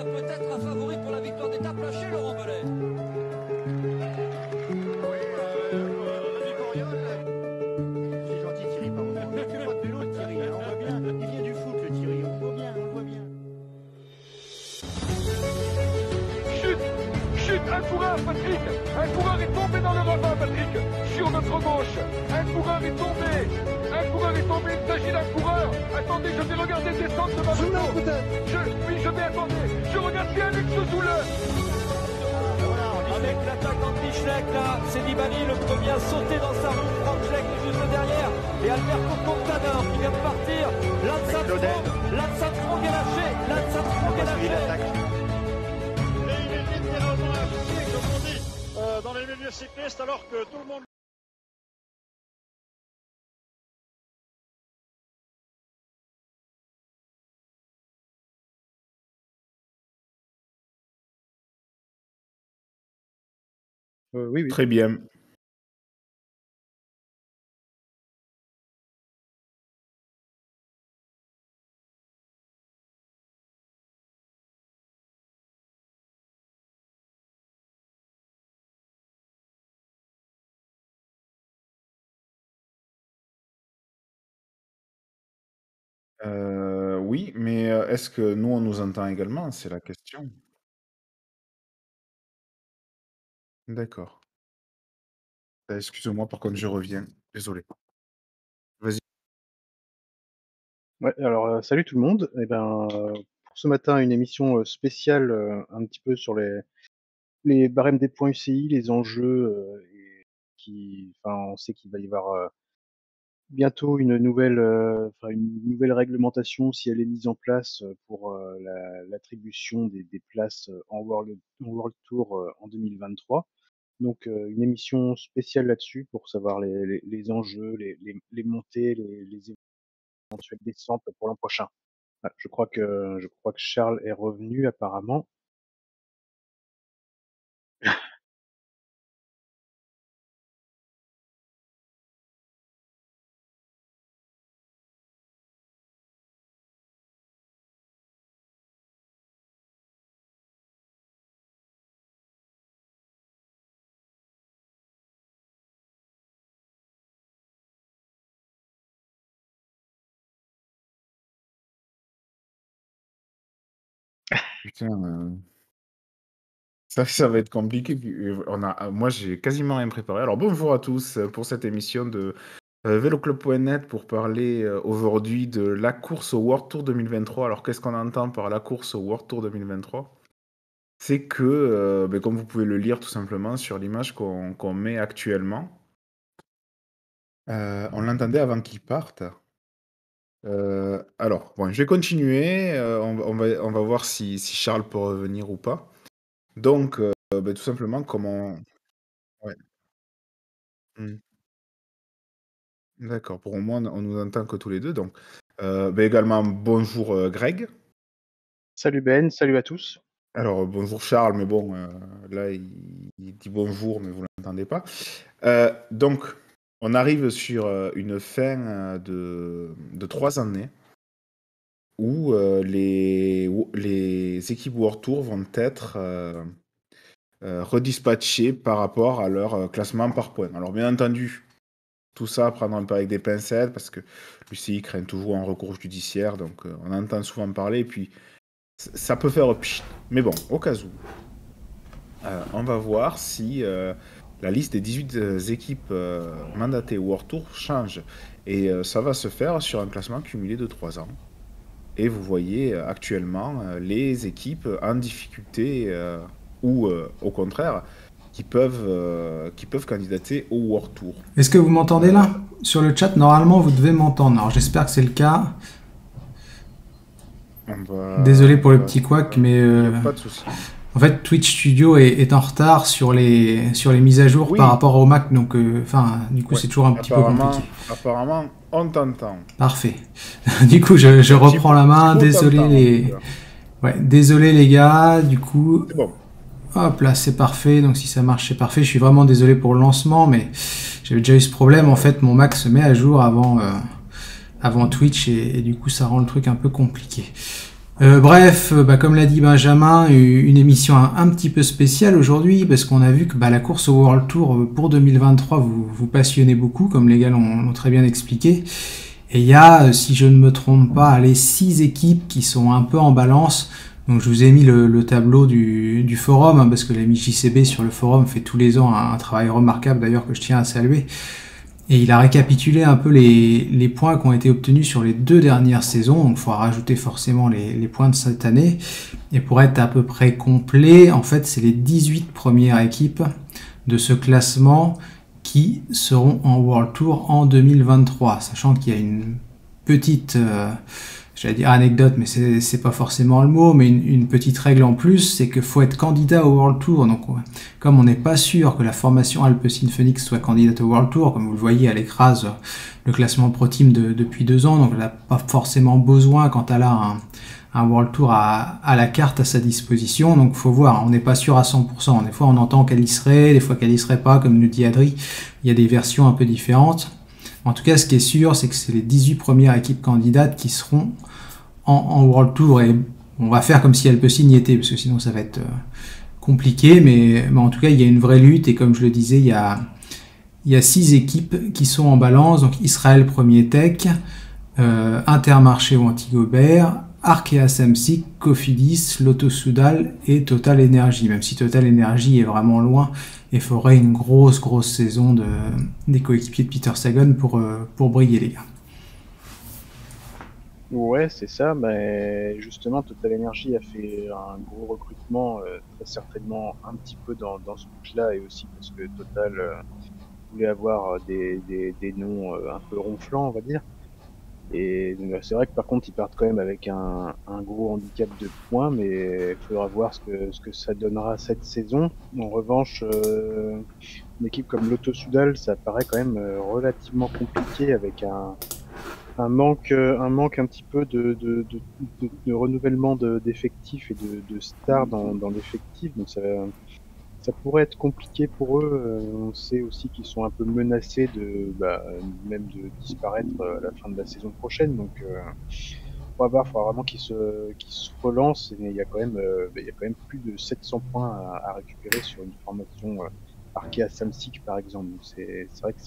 a peut-être un favori pour la victoire d'étape lâché, Laurent Belay. Oui, Rémi Coriol. C'est gentil Thierry, pardon. On ne fait pas de vélo le Thierry, hein, on voit bien. Il vient du foot le Thierry, on voit bien, on voit bien. Chute, un coureur, Patrick. Un coureur est tombé dans le ravin, Patrick. Sur notre gauche. Un coureur est tombé. Il s'agit d'un coureur. Attendez, je vais regarder descendre de ma moto. Oui, je vais attendre. Je regarde bien Alex Zoule. Avec l'attaque d'Andy Schleck, là, c'est Nibali, le premier à sauter dans sa roue. Franck Schleck est juste derrière. Et Alberto Contador qui vient de partir. Lance Armstrong est lâché. Et il est littéralement affiché, comme on dit, dans les milieux cyclistes, alors que tout le monde... Oui. Très bien. Oui, mais est-ce que nous, on nous entend également? C'est la question. D'accord. Excusez-moi, par contre, je reviens. Désolé. Vas-y. Ouais, alors salut tout le monde. Et ben, pour ce matin, une émission spéciale un petit peu sur les barèmes des points UCI, les enjeux, et on sait qu'il va y avoir bientôt une nouvelle réglementation si elle est mise en place pour l'attribution des places en World Tour en 2023. Donc une émission spéciale là-dessus pour savoir les enjeux, les montées, les éventuelles descentes pour l'an prochain. Ah, je crois que Charles est revenu apparemment. Putain, ça va être compliqué. Moi, j'ai quasiment rien préparé. Alors, bonjour à tous pour cette émission de Véloclub.net pour parler aujourd'hui de la course au World Tour 2023. Alors, qu'est-ce qu'on entend par la course au World Tour 2023? C'est que, comme vous pouvez le lire tout simplement sur l'image qu'on met actuellement, on l'entendait avant qu'il parte. Alors, bon, je vais continuer. On va voir si Charles peut revenir ou pas. Donc, tout simplement, comment... Ouais. Hmm. D'accord. Pour moi, on nous entend que tous les deux. Donc, également, bonjour Greg. Salut Ben, salut à tous. Alors, bonjour Charles, mais bon, là, il dit bonjour, mais vous ne l'entendez pas. Donc, on arrive sur une fin de 3 années où les équipes World Tour vont être redispatchées par rapport à leur classement par points. Alors, bien entendu, tout ça à prendre un peu avec des pincettes, parce que l'UCI craint toujours un recours judiciaire, donc on entend souvent parler, et puis ça peut faire pchit. Mais bon, au cas où, on va voir si la liste des 18 équipes mandatées au World Tour change. Et ça va se faire sur un classement cumulé de 3 ans. Et vous voyez actuellement les équipes en difficulté ou au contraire qui peuvent candidater au World Tour. Est-ce que vous m'entendez là? Sur le chat, normalement, vous devez m'entendre. Alors, j'espère que c'est le cas. Désolé pour le petit couac, mais pas de souci. En fait, Twitch Studio est en retard sur les mises à jour par rapport au Mac, donc du coup, c'est toujours un petit peu compliqué. Apparemment, on t'entend. Parfait. Du coup, je reprends la main. Désolé les gars. Du coup, c'est bon. Hop là, c'est parfait. Donc si ça marche, c'est parfait. Je suis vraiment désolé pour le lancement, mais j'avais déjà eu ce problème. En fait, mon Mac se met à jour avant Twitch et du coup, ça rend le truc un peu compliqué. Bref, comme l'a dit Benjamin, une émission un petit peu spéciale aujourd'hui parce qu'on a vu que la course au World Tour pour 2023 vous passionnez beaucoup, comme les gars l'ont très bien expliqué. Et il y a, si je ne me trompe pas, les 6 équipes qui sont un peu en balance. Donc je vous ai mis le tableau du forum, parce que l'ami JCB sur le forum fait tous les ans un travail remarquable d'ailleurs que je tiens à saluer. Et il a récapitulé un peu les points qui ont été obtenus sur les 2 dernières saisons. Donc il faudra rajouter forcément les points de cette année. Et pour être à peu près complet, en fait c'est les 18 premières équipes de ce classement qui seront en World Tour en 2023. Sachant qu'il y a une petite... j'allais dire anecdote, mais c'est pas forcément le mot, mais une petite règle en plus, c'est qu'il faut être candidat au World Tour. Donc, comme on n'est pas sûr que la formation Alpecin Phoenix soit candidate au World Tour, comme vous le voyez, elle écrase le classement Pro Team depuis 2 ans, donc elle n'a pas forcément besoin quand elle a un World Tour à la carte à sa disposition. Donc, faut voir, on n'est pas sûr à 100%. Des fois, on entend qu'elle y serait, des fois qu'elle y serait pas, comme nous dit Adri. Il y a des versions un peu différentes. En tout cas, ce qui est sûr, c'est que c'est les 18 premières équipes candidates qui seront en World Tour. Et on va faire comme si Alpecin y était, parce que sinon ça va être compliqué. Mais en tout cas, il y a une vraie lutte. Et comme je le disais, il y a 6 équipes qui sont en balance. Donc Israël Premier Tech, Intermarché ou Antigobert, Arkea Samsic, Cofidis, Lotto Soudal et Total Energy. Même si Total Energy est vraiment loin et ferait une grosse saison des coéquipiers de Peter Sagan pour briller, les gars. Ouais, c'est ça, mais justement, Total Energy a fait un gros recrutement, très certainement un petit peu dans ce but-là, et aussi parce que Total voulait avoir des noms un peu ronflants, on va dire. Et c'est vrai que par contre, ils partent quand même avec un gros handicap de points, mais il faudra voir ce que ça donnera cette saison. En revanche, une équipe comme Lotto Soudal, ça paraît quand même relativement compliqué, avec un manque un petit peu de renouvellement d'effectifs et de stars dans l'effectif. Donc ça pourrait être compliqué pour eux. On sait aussi qu'ils sont un peu menacés même de disparaître à la fin de la saison prochaine. Donc on va voir, il faudra vraiment qu'ils se relancent. Et il y a quand même plus de 700 points à récupérer sur une formation Arkea Samsic par exemple. Donc c'est vrai que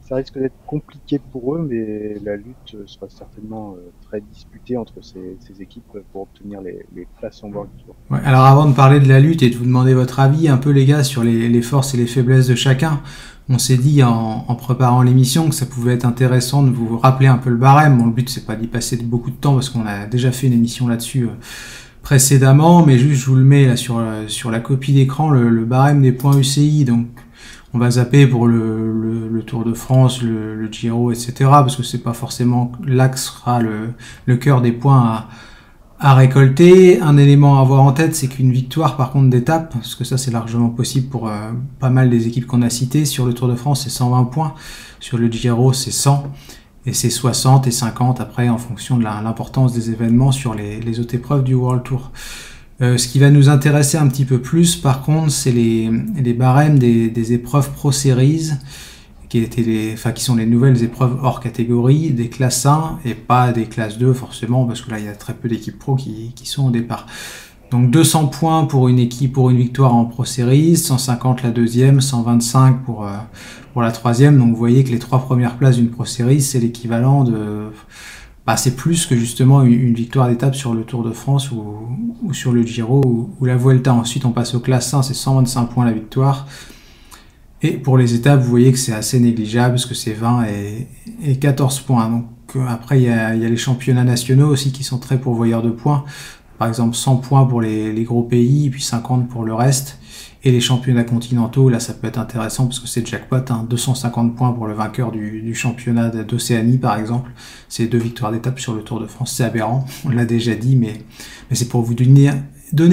ça risque d'être compliqué pour eux, mais la lutte sera certainement très disputée entre ces équipes pour obtenir les places en World Tour. Ouais, alors avant de parler de la lutte et de vous demander votre avis un peu, les gars, sur les forces et les faiblesses de chacun, on s'est dit en préparant l'émission que ça pouvait être intéressant de vous rappeler un peu le barème. Bon, le but c'est pas d'y passer beaucoup de temps parce qu'on a déjà fait une émission là-dessus précédemment, mais juste je vous le mets là sur la copie d'écran, le barème des points UCI. Donc on va zapper pour le Tour de France, le Giro, etc. parce que c'est pas forcément là que sera le cœur des points à récolter. Un élément à avoir en tête, c'est qu'une victoire par contre d'étape, parce que ça c'est largement possible pour pas mal des équipes qu'on a citées. Sur le Tour de France, c'est 120 points. Sur le Giro, c'est 100. Et c'est 60 et 50 après en fonction de l'importance des événements sur les autres épreuves du World Tour. Ce qui va nous intéresser un petit peu plus, par contre, c'est les barèmes des épreuves Pro Series, qui sont les nouvelles épreuves hors catégorie, des classes 1 et pas des classes 2 forcément, parce que là il y a très peu d'équipes pro qui sont au départ. Donc 200 points pour une équipe pour une victoire en Pro Series, 150 la deuxième, 125 pour la troisième. Donc vous voyez que les 3 premières places d'une Pro Series, c'est l'équivalent de... c'est plus que justement une victoire d'étape sur le Tour de France ou sur le Giro ou la Vuelta. Ensuite, on passe aux classes 1, c'est 125 points la victoire. Et pour les étapes, vous voyez que c'est assez négligeable, parce que c'est 20 et 14 points. Donc après, il y a les championnats nationaux aussi qui sont très pourvoyeurs de points. Par exemple, 100 points pour les gros pays, et puis 50 pour le reste. Et les championnats continentaux, là, ça peut être intéressant parce que c'est jackpot, 250 points pour le vainqueur du championnat d'Océanie, par exemple. C'est 2 victoires d'étape sur le Tour de France. C'est aberrant, on l'a déjà dit, mais c'est pour vous donner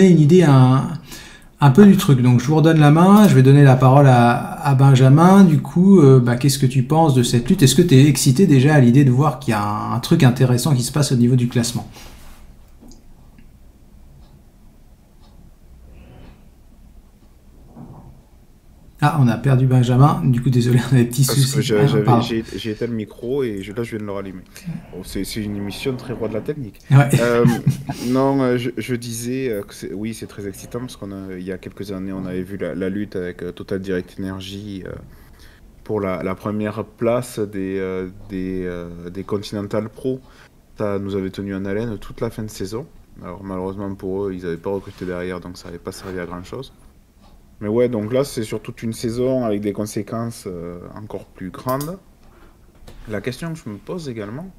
une idée un peu du truc. Donc, je vous redonne la main, je vais donner la parole à Benjamin. Du coup, qu'est-ce que tu penses de cette lutte? Est-ce que tu es excité déjà à l'idée de voir qu'il y a un truc intéressant qui se passe au niveau du classement? Ah, on a perdu Benjamin. Du coup, désolé, on a des petits Parce que soucis. j'ai éteint le micro et là, je viens de le rallumer. Bon, c'est une émission très roi de la technique. Ouais. Non, je disais que oui, c'est très excitant parce il y a quelques années, on avait vu la lutte avec Total Direct Energy pour la première place des Continental Pro. Ça nous avait tenu en haleine toute la fin de saison. Alors malheureusement pour eux, ils n'avaient pas recruté derrière, donc ça n'avait pas servi à grand chose. Mais ouais, donc là, c'est sur toute une saison avec des conséquences encore plus grandes. La question que je me pose également,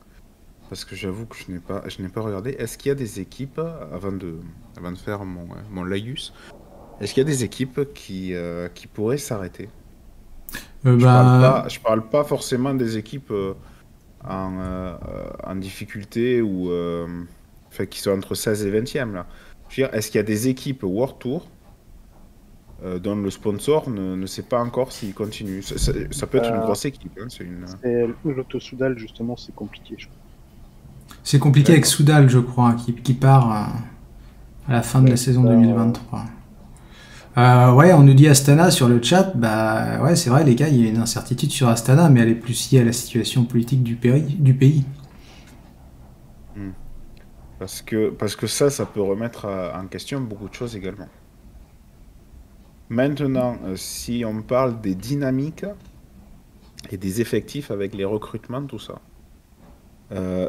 parce que j'avoue que je n'ai pas regardé, est-ce qu'il y a des équipes, avant de faire mon laïus, est-ce qu'il y a des équipes qui pourraient s'arrêter? Je parle pas forcément des équipes en difficulté ou qui sont entre 16 et 20e là. Je veux dire, est-ce qu'il y a des équipes World Tour dont le sponsor ne sait pas encore s'il continue? Ça peut être une grosse équipe. Hein, c'est l'Auto-Soudal, justement, c'est compliqué, je crois. C'est compliqué avec Soudal, je crois, qui part à la fin de la saison 2023. Ouais, on nous dit Astana sur le chat. Bah ouais, c'est vrai, les gars, il y a une incertitude sur Astana, mais elle est plus liée à la situation politique du pays. Parce que ça peut remettre en question beaucoup de choses également. Maintenant, si on parle des dynamiques et des effectifs avec les recrutements, tout ça,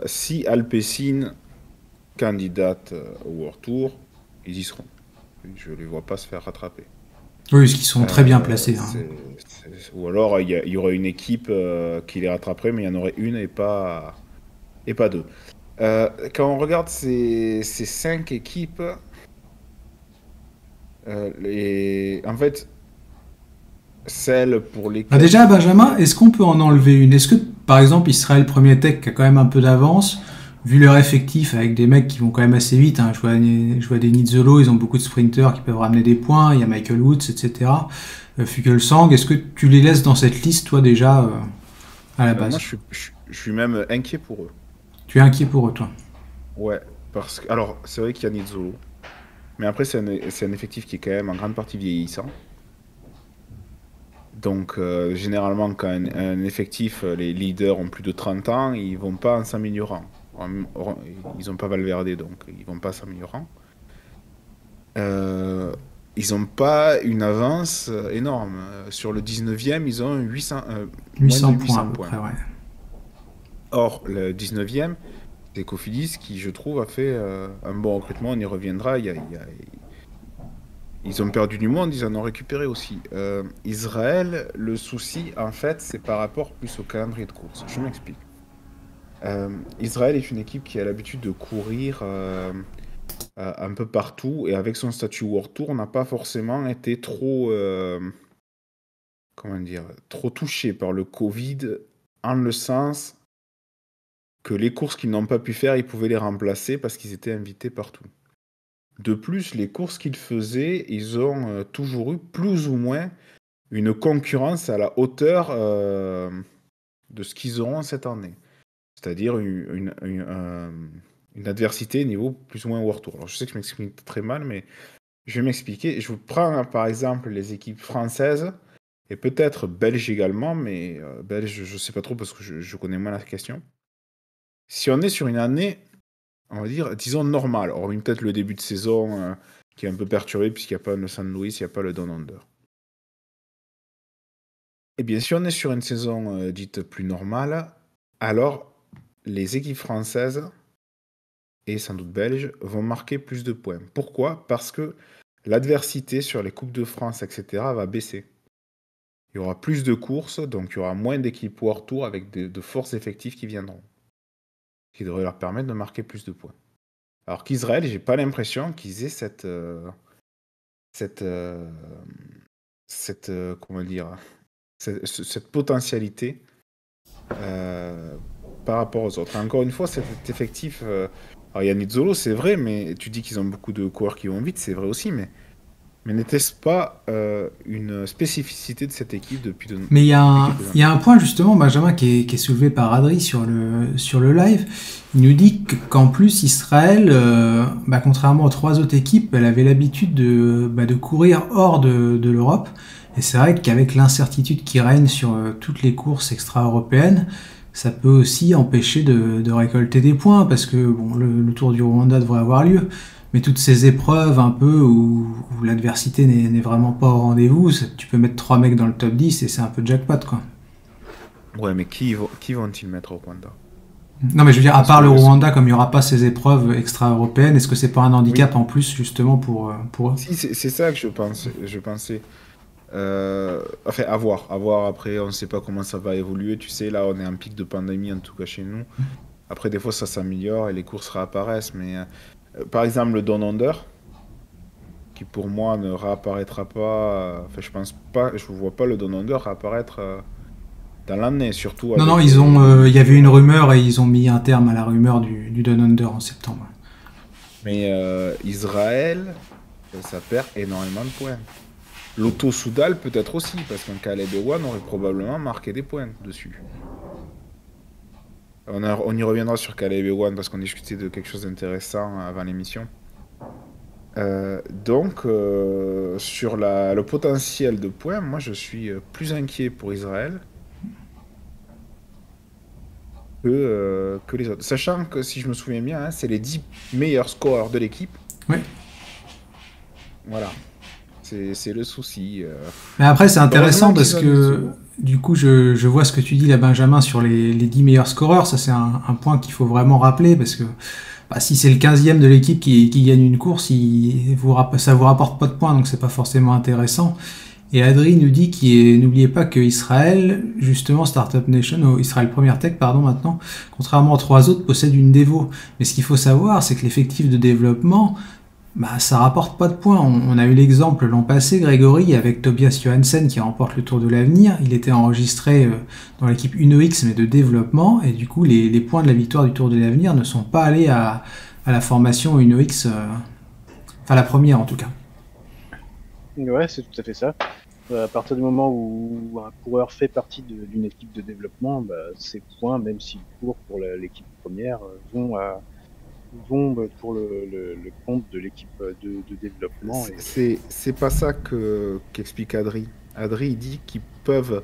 si Alpecin candidate au World Tour, ils y seront. Je ne les vois pas se faire rattraper. Oui, parce qu'ils sont très bien placés. Ou alors, il y aurait une équipe qui les rattraperait, mais il y en aurait une et pas deux. Quand on regarde ces 5 équipes, en fait, celles pour lesquelles... Déjà, Benjamin, est-ce qu'on peut en enlever une? Est-ce que, par exemple, Israël Premier Tech, qui a quand même un peu d'avance, vu leur effectif avec des mecs qui vont quand même assez vite, hein, je vois des Nizzolo, ils ont beaucoup de sprinters qui peuvent ramener des points, il y a Michael Woods, etc. Fuglsang, est-ce que tu les laisses dans cette liste, toi, déjà, à la base? Moi, je suis même inquiet pour eux. Tu es inquiet pour eux, toi? Ouais, parce que... Alors, c'est vrai qu'il y a Nizzolo, mais après, c'est un effectif qui est quand même en grande partie vieillissant. Donc, généralement, quand un effectif, les leaders ont plus de 30 ans, ils vont pas en s'améliorant. Ils n'ont pas Valverde, donc ils vont pas s'améliorant. Ils n'ont pas une avance énorme. Sur le 19e, ils ont 800 points. À peu près, ouais. Or, le 19e, c'est Cofidis qui, je trouve, a fait un bon recrutement. On y reviendra. Ils ont perdu du monde, ils en ont récupéré aussi. Israël, le souci, en fait, c'est par rapport plus au calendrier de course. Je m'explique. Israël est une équipe qui a l'habitude de courir un peu partout, et avec son statut World Tour, n'a pas forcément été trop touché par le Covid, en le sens que les courses qu'ils n'ont pas pu faire, ils pouvaient les remplacer parce qu'ils étaient invités partout. De plus, les courses qu'ils faisaient, ils ont toujours eu plus ou moins une concurrence à la hauteur de ce qu'ils auront cette année. C'est-à-dire une adversité niveau plus ou moins World Tour. Alors, je sais que je m'exprime très mal, mais je vais m'expliquer. Je vous prends par exemple les équipes françaises et peut-être belges également, mais belges, je ne sais pas trop parce que je connais moins la question. Si on est sur une année, on va dire, disons normale, hormis peut-être le début de saison qui est un peu perturbé puisqu'il n'y a pas le San Luis, il n'y a pas le Down Under. Eh bien, si on est sur une saison dite plus normale, alors les équipes françaises et sans doute belges vont marquer plus de points. Pourquoi? Parce que l'adversité sur les Coupes de France, etc., va baisser. Il y aura plus de courses, donc il y aura moins d'équipes World Tour avec de forts effectifs qui viendront, qui devrait leur permettre de marquer plus de points. Alors qu'Israël, j'ai pas l'impression qu'ils aient cette potentialité par rapport aux autres. Et encore une fois, cet effectif, alors il y a Nizzolo, c'est vrai, mais tu dis qu'ils ont beaucoup de coureurs qui vont vite, c'est vrai aussi, mais Mais n'était-ce pas une spécificité de cette équipe depuis de Mais il y a quelques années? un point justement, Benjamin, qui est soulevé par Adri sur le live. Il nous dit qu'en plus, Israël, contrairement aux 3 autres équipes, elle avait l'habitude de courir hors de l'Europe. Et c'est vrai qu'avec l'incertitude qui règne sur toutes les courses extra-européennes, ça peut aussi empêcher de récolter des points, parce que bon, le Tour du Rwanda devrait avoir lieu. Mais toutes ces épreuves un peu où l'adversité n'est vraiment pas au rendez-vous, tu peux mettre 3 mecs dans le top 10 et c'est un peu jackpot, quoi. Ouais, mais qui vont-ils mettre au Rwanda? Non, mais je veux dire, à Parce part que le le- Rwanda, comme il n'y aura pas ces épreuves extra-européennes, est-ce que c'est pas un handicap en plus, justement, pour eux? Si, c'est ça que je pensais. Enfin, à voir après, on ne sait pas comment ça va évoluer. Tu sais, là, on est en pic de pandémie, en tout cas chez nous. Après, des fois, ça s'améliore et les courses réapparaissent. Mais par exemple, le Down Under, qui pour moi ne réapparaîtra pas. Enfin, je pense pas, je vois pas le Down Under réapparaître dans l'année, surtout Non, avec non, il y avait une rumeur et ils ont mis un terme à la rumeur du Down Under en septembre. Mais Israël, ça perd énormément de points. Lotto Soudal peut-être aussi, parce qu'un Caleb Ewan aurait probablement marqué des points dessus. On y reviendra sur Caleb Ewan parce qu'on discutait de quelque chose d'intéressant avant l'émission. Donc, sur le potentiel de points, moi je suis plus inquiet pour Israël que les autres. Sachant que, si je me souviens bien, hein, c'est les 10 meilleurs scoreurs de l'équipe. Oui. Voilà. C'est le souci. Mais après, c'est intéressant Heureusement parce qu'ils ont que, du coup, je vois ce que tu dis là, Benjamin, sur les 10 meilleurs scoreurs. Ça, c'est un point qu'il faut vraiment rappeler parce que si c'est le 15e de l'équipe qui gagne une course, ça vous rapporte pas de points, donc c'est pas forcément intéressant. Et Adri nous dit n'oubliez pas que Israël, justement, Startup Nation, Israël Première Tech, pardon, maintenant, contrairement aux 3 autres, possède une Devo. Mais ce qu'il faut savoir, c'est que l'effectif de développement, ça rapporte pas de points. On a eu l'exemple l'an passé, Grégory, avec Tobias Johansen qui remporte le Tour de l'Avenir. Il était enregistré dans l'équipe UNOX, mais de développement, et du coup, les points de la victoire du Tour de l'Avenir ne sont pas allés à la formation UNOX, enfin la première en tout cas. Ouais, c'est tout à fait ça. À partir du moment où un coureur fait partie d'une équipe de développement, ses points, même s'il court pour l'équipe première, vont pour le compte de l'équipe de développement. C'est pas ça qu'explique Adri. Adri, il dit qu'ils peuvent...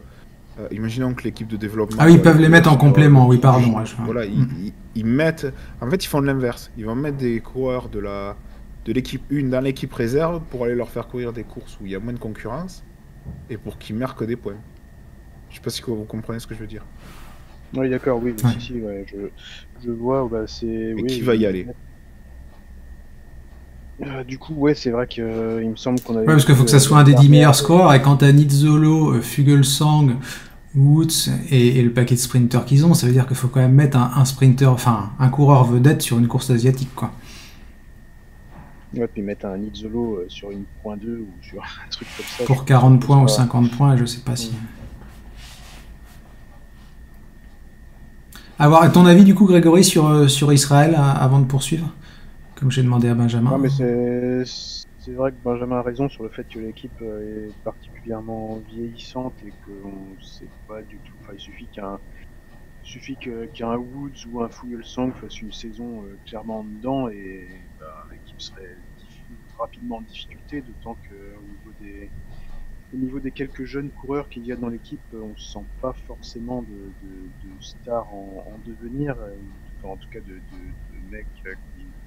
imaginons que l'équipe de développement... Ah oui, ils peuvent les mettre en complément, oui, pardon. Voilà, ils mettent... En fait, ils font de l'inverse. Ils vont mettre des coureurs de l'équipe 1 dans l'équipe réserve pour aller leur faire courir des courses où il y a moins de concurrence et pour qu'ils marquent des points. Je sais pas si vous comprenez ce que je veux dire. Oui, d'accord, oui, Ouais. si, ouais, je vois, c'est... Et oui, qui va y aller? Du coup, ouais, c'est vrai qu'il me semble qu'on avait... Ouais, parce qu'il faut que ça soit un des 10 meilleurs scoreurs, et quand t'as Nizzolo, Fugelsang, Woods et le paquet de sprinters qu'ils ont, ça veut dire qu'il faut quand même mettre un sprinter, enfin un coureur vedette sur une course asiatique, quoi. Ouais, puis mettre un Nizzolo sur une point 2 ou sur un truc comme ça. Pour 40 points ou 50 points, je sais pas si... À ton avis, du coup, Grégory, sur Israël, avant de poursuivre, comme j'ai demandé à Benjamin. Non, mais c'est vrai que Benjamin a raison sur le fait que l'équipe est particulièrement vieillissante et qu'on ne sait pas du tout. Enfin, il suffit qu'un Woods ou un Fugelsang fasse une saison clairement en dedans et l'équipe serait rapidement en difficulté, d'autant qu'au niveau des quelques jeunes coureurs qu'il y a dans l'équipe, on ne sent pas forcément de stars en devenir, en tout cas de mecs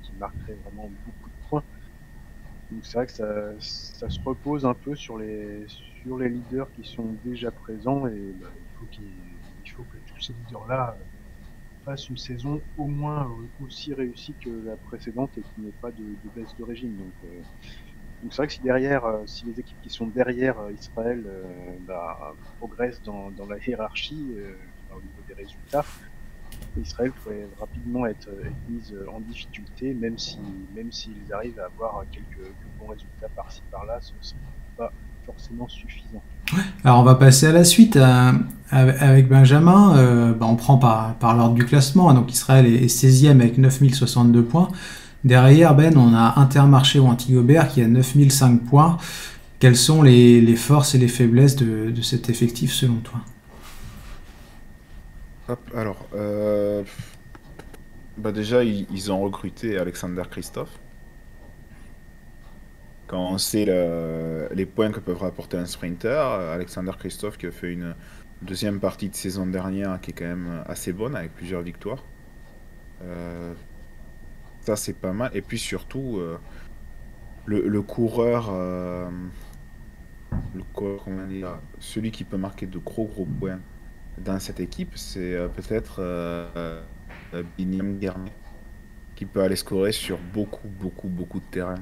qui marqueraient vraiment beaucoup de points. Donc c'est vrai que ça se repose un peu sur les leaders qui sont déjà présents et il faut que tous ces leaders-là fassent une saison au moins aussi réussie que la précédente et qu'il n'y ait pas de baisse de régime. Donc c'est vrai que si les équipes qui sont derrière Israël progressent dans la hiérarchie au niveau des résultats, Israël pourrait rapidement être mise en difficulté, même s'ils arrivent à avoir quelques bons résultats par-ci par-là, ce ne serait pas forcément suffisant. Alors on va passer à la suite avec Benjamin. On prend par l'ordre du classement. Donc Israël est 16e avec 9062 points. Derrière, Ben, on a Intermarché ou Antigobert qui a 9005 points. Quelles sont les forces et les faiblesses de cet effectif selon toi? Hop, alors, bah déjà, ils ont recruté Alexander Christophe. Quand on sait les points que peuvent rapporter un sprinter, Alexander Christophe qui a fait une deuxième partie de saison dernière qui est quand même assez bonne avec plusieurs victoires. Euh, Ça, c'est pas mal. Et puis surtout, le coureur, comment dire, celui qui peut marquer de gros points dans cette équipe, c'est peut-être Binyam Guermet, qui peut aller scorer sur beaucoup de terrain.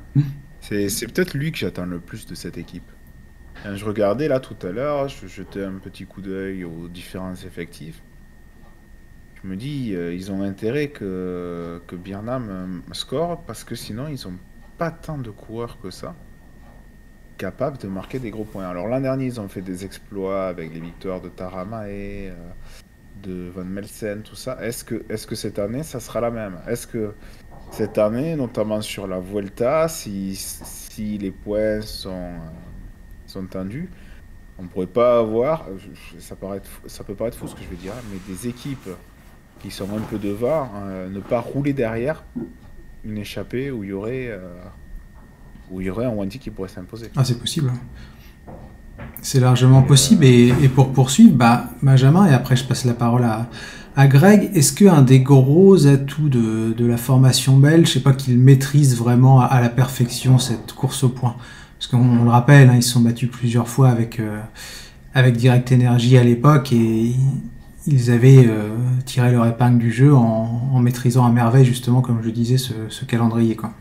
C'est peut-être lui que j'attends le plus de cette équipe. Je regardais là tout à l'heure, je jetais un petit coup d'œil aux différents effectifs. Je me dis, ils ont intérêt que Burnham score parce que sinon ils ont pas tant de coureurs que ça capables de marquer des gros points. Alors l'an dernier, ils ont fait des exploits avec les victoires de Taramae, de Van Melsen, tout ça. Est-ce que cette année, ça sera la même? Est-ce que cette année, notamment sur la Vuelta, si les points sont tendus, on pourrait pas avoir, ça peut paraître fou ce que je vais dire, mais des équipes qui sont un peu devant, ne pas rouler derrière une échappée où il y aurait un Wanty qui pourrait s'imposer. Ah, c'est possible. C'est largement possible. Et pour poursuivre, Benjamin, et après je passe la parole à Greg, est-ce qu'un des gros atouts de la formation belge, je sais pas qu'ils maîtrisent vraiment à la perfection cette course au point? Parce qu'on le rappelle, hein, ils se sont battus plusieurs fois avec Direct Energy à l'époque et ils avaient tiré leur épingle du jeu en maîtrisant à merveille, justement, comme je disais, ce calendrier, quoi.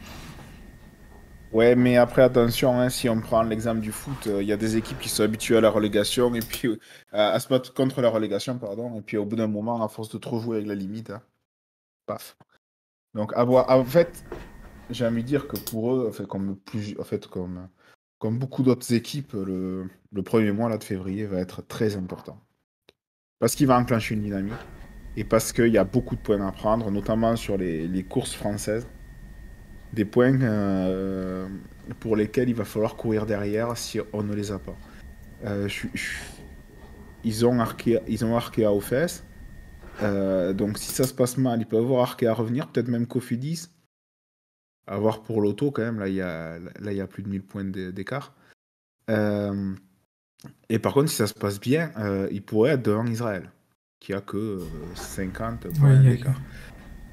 Ouais, mais après, attention, hein, si on prend l'exemple du foot, il y a des équipes qui sont habituées à la relégation et puis à se battre contre la relégation, pardon, et puis au bout d'un moment, à force de trop jouer avec la limite, hein, paf. Donc, en fait, j'ai envie de dire que pour eux, comme beaucoup d'autres équipes, le premier mois là, de février va être très important. Parce qu'il va enclencher une dynamique et parce qu'il y a beaucoup de points à prendre, notamment sur les courses françaises. Des points pour lesquels il va falloir courir derrière si on ne les a pas. Ils ont Arkea aux fesses. Donc si ça se passe mal, ils peuvent avoir Arkea à revenir, peut-être même Cofidis. À voir pour l'auto quand même, là il y a plus de 1000 points d'écart. Et par contre, si ça se passe bien, il pourrait être devant Israël, qui a que 50 points d'écart.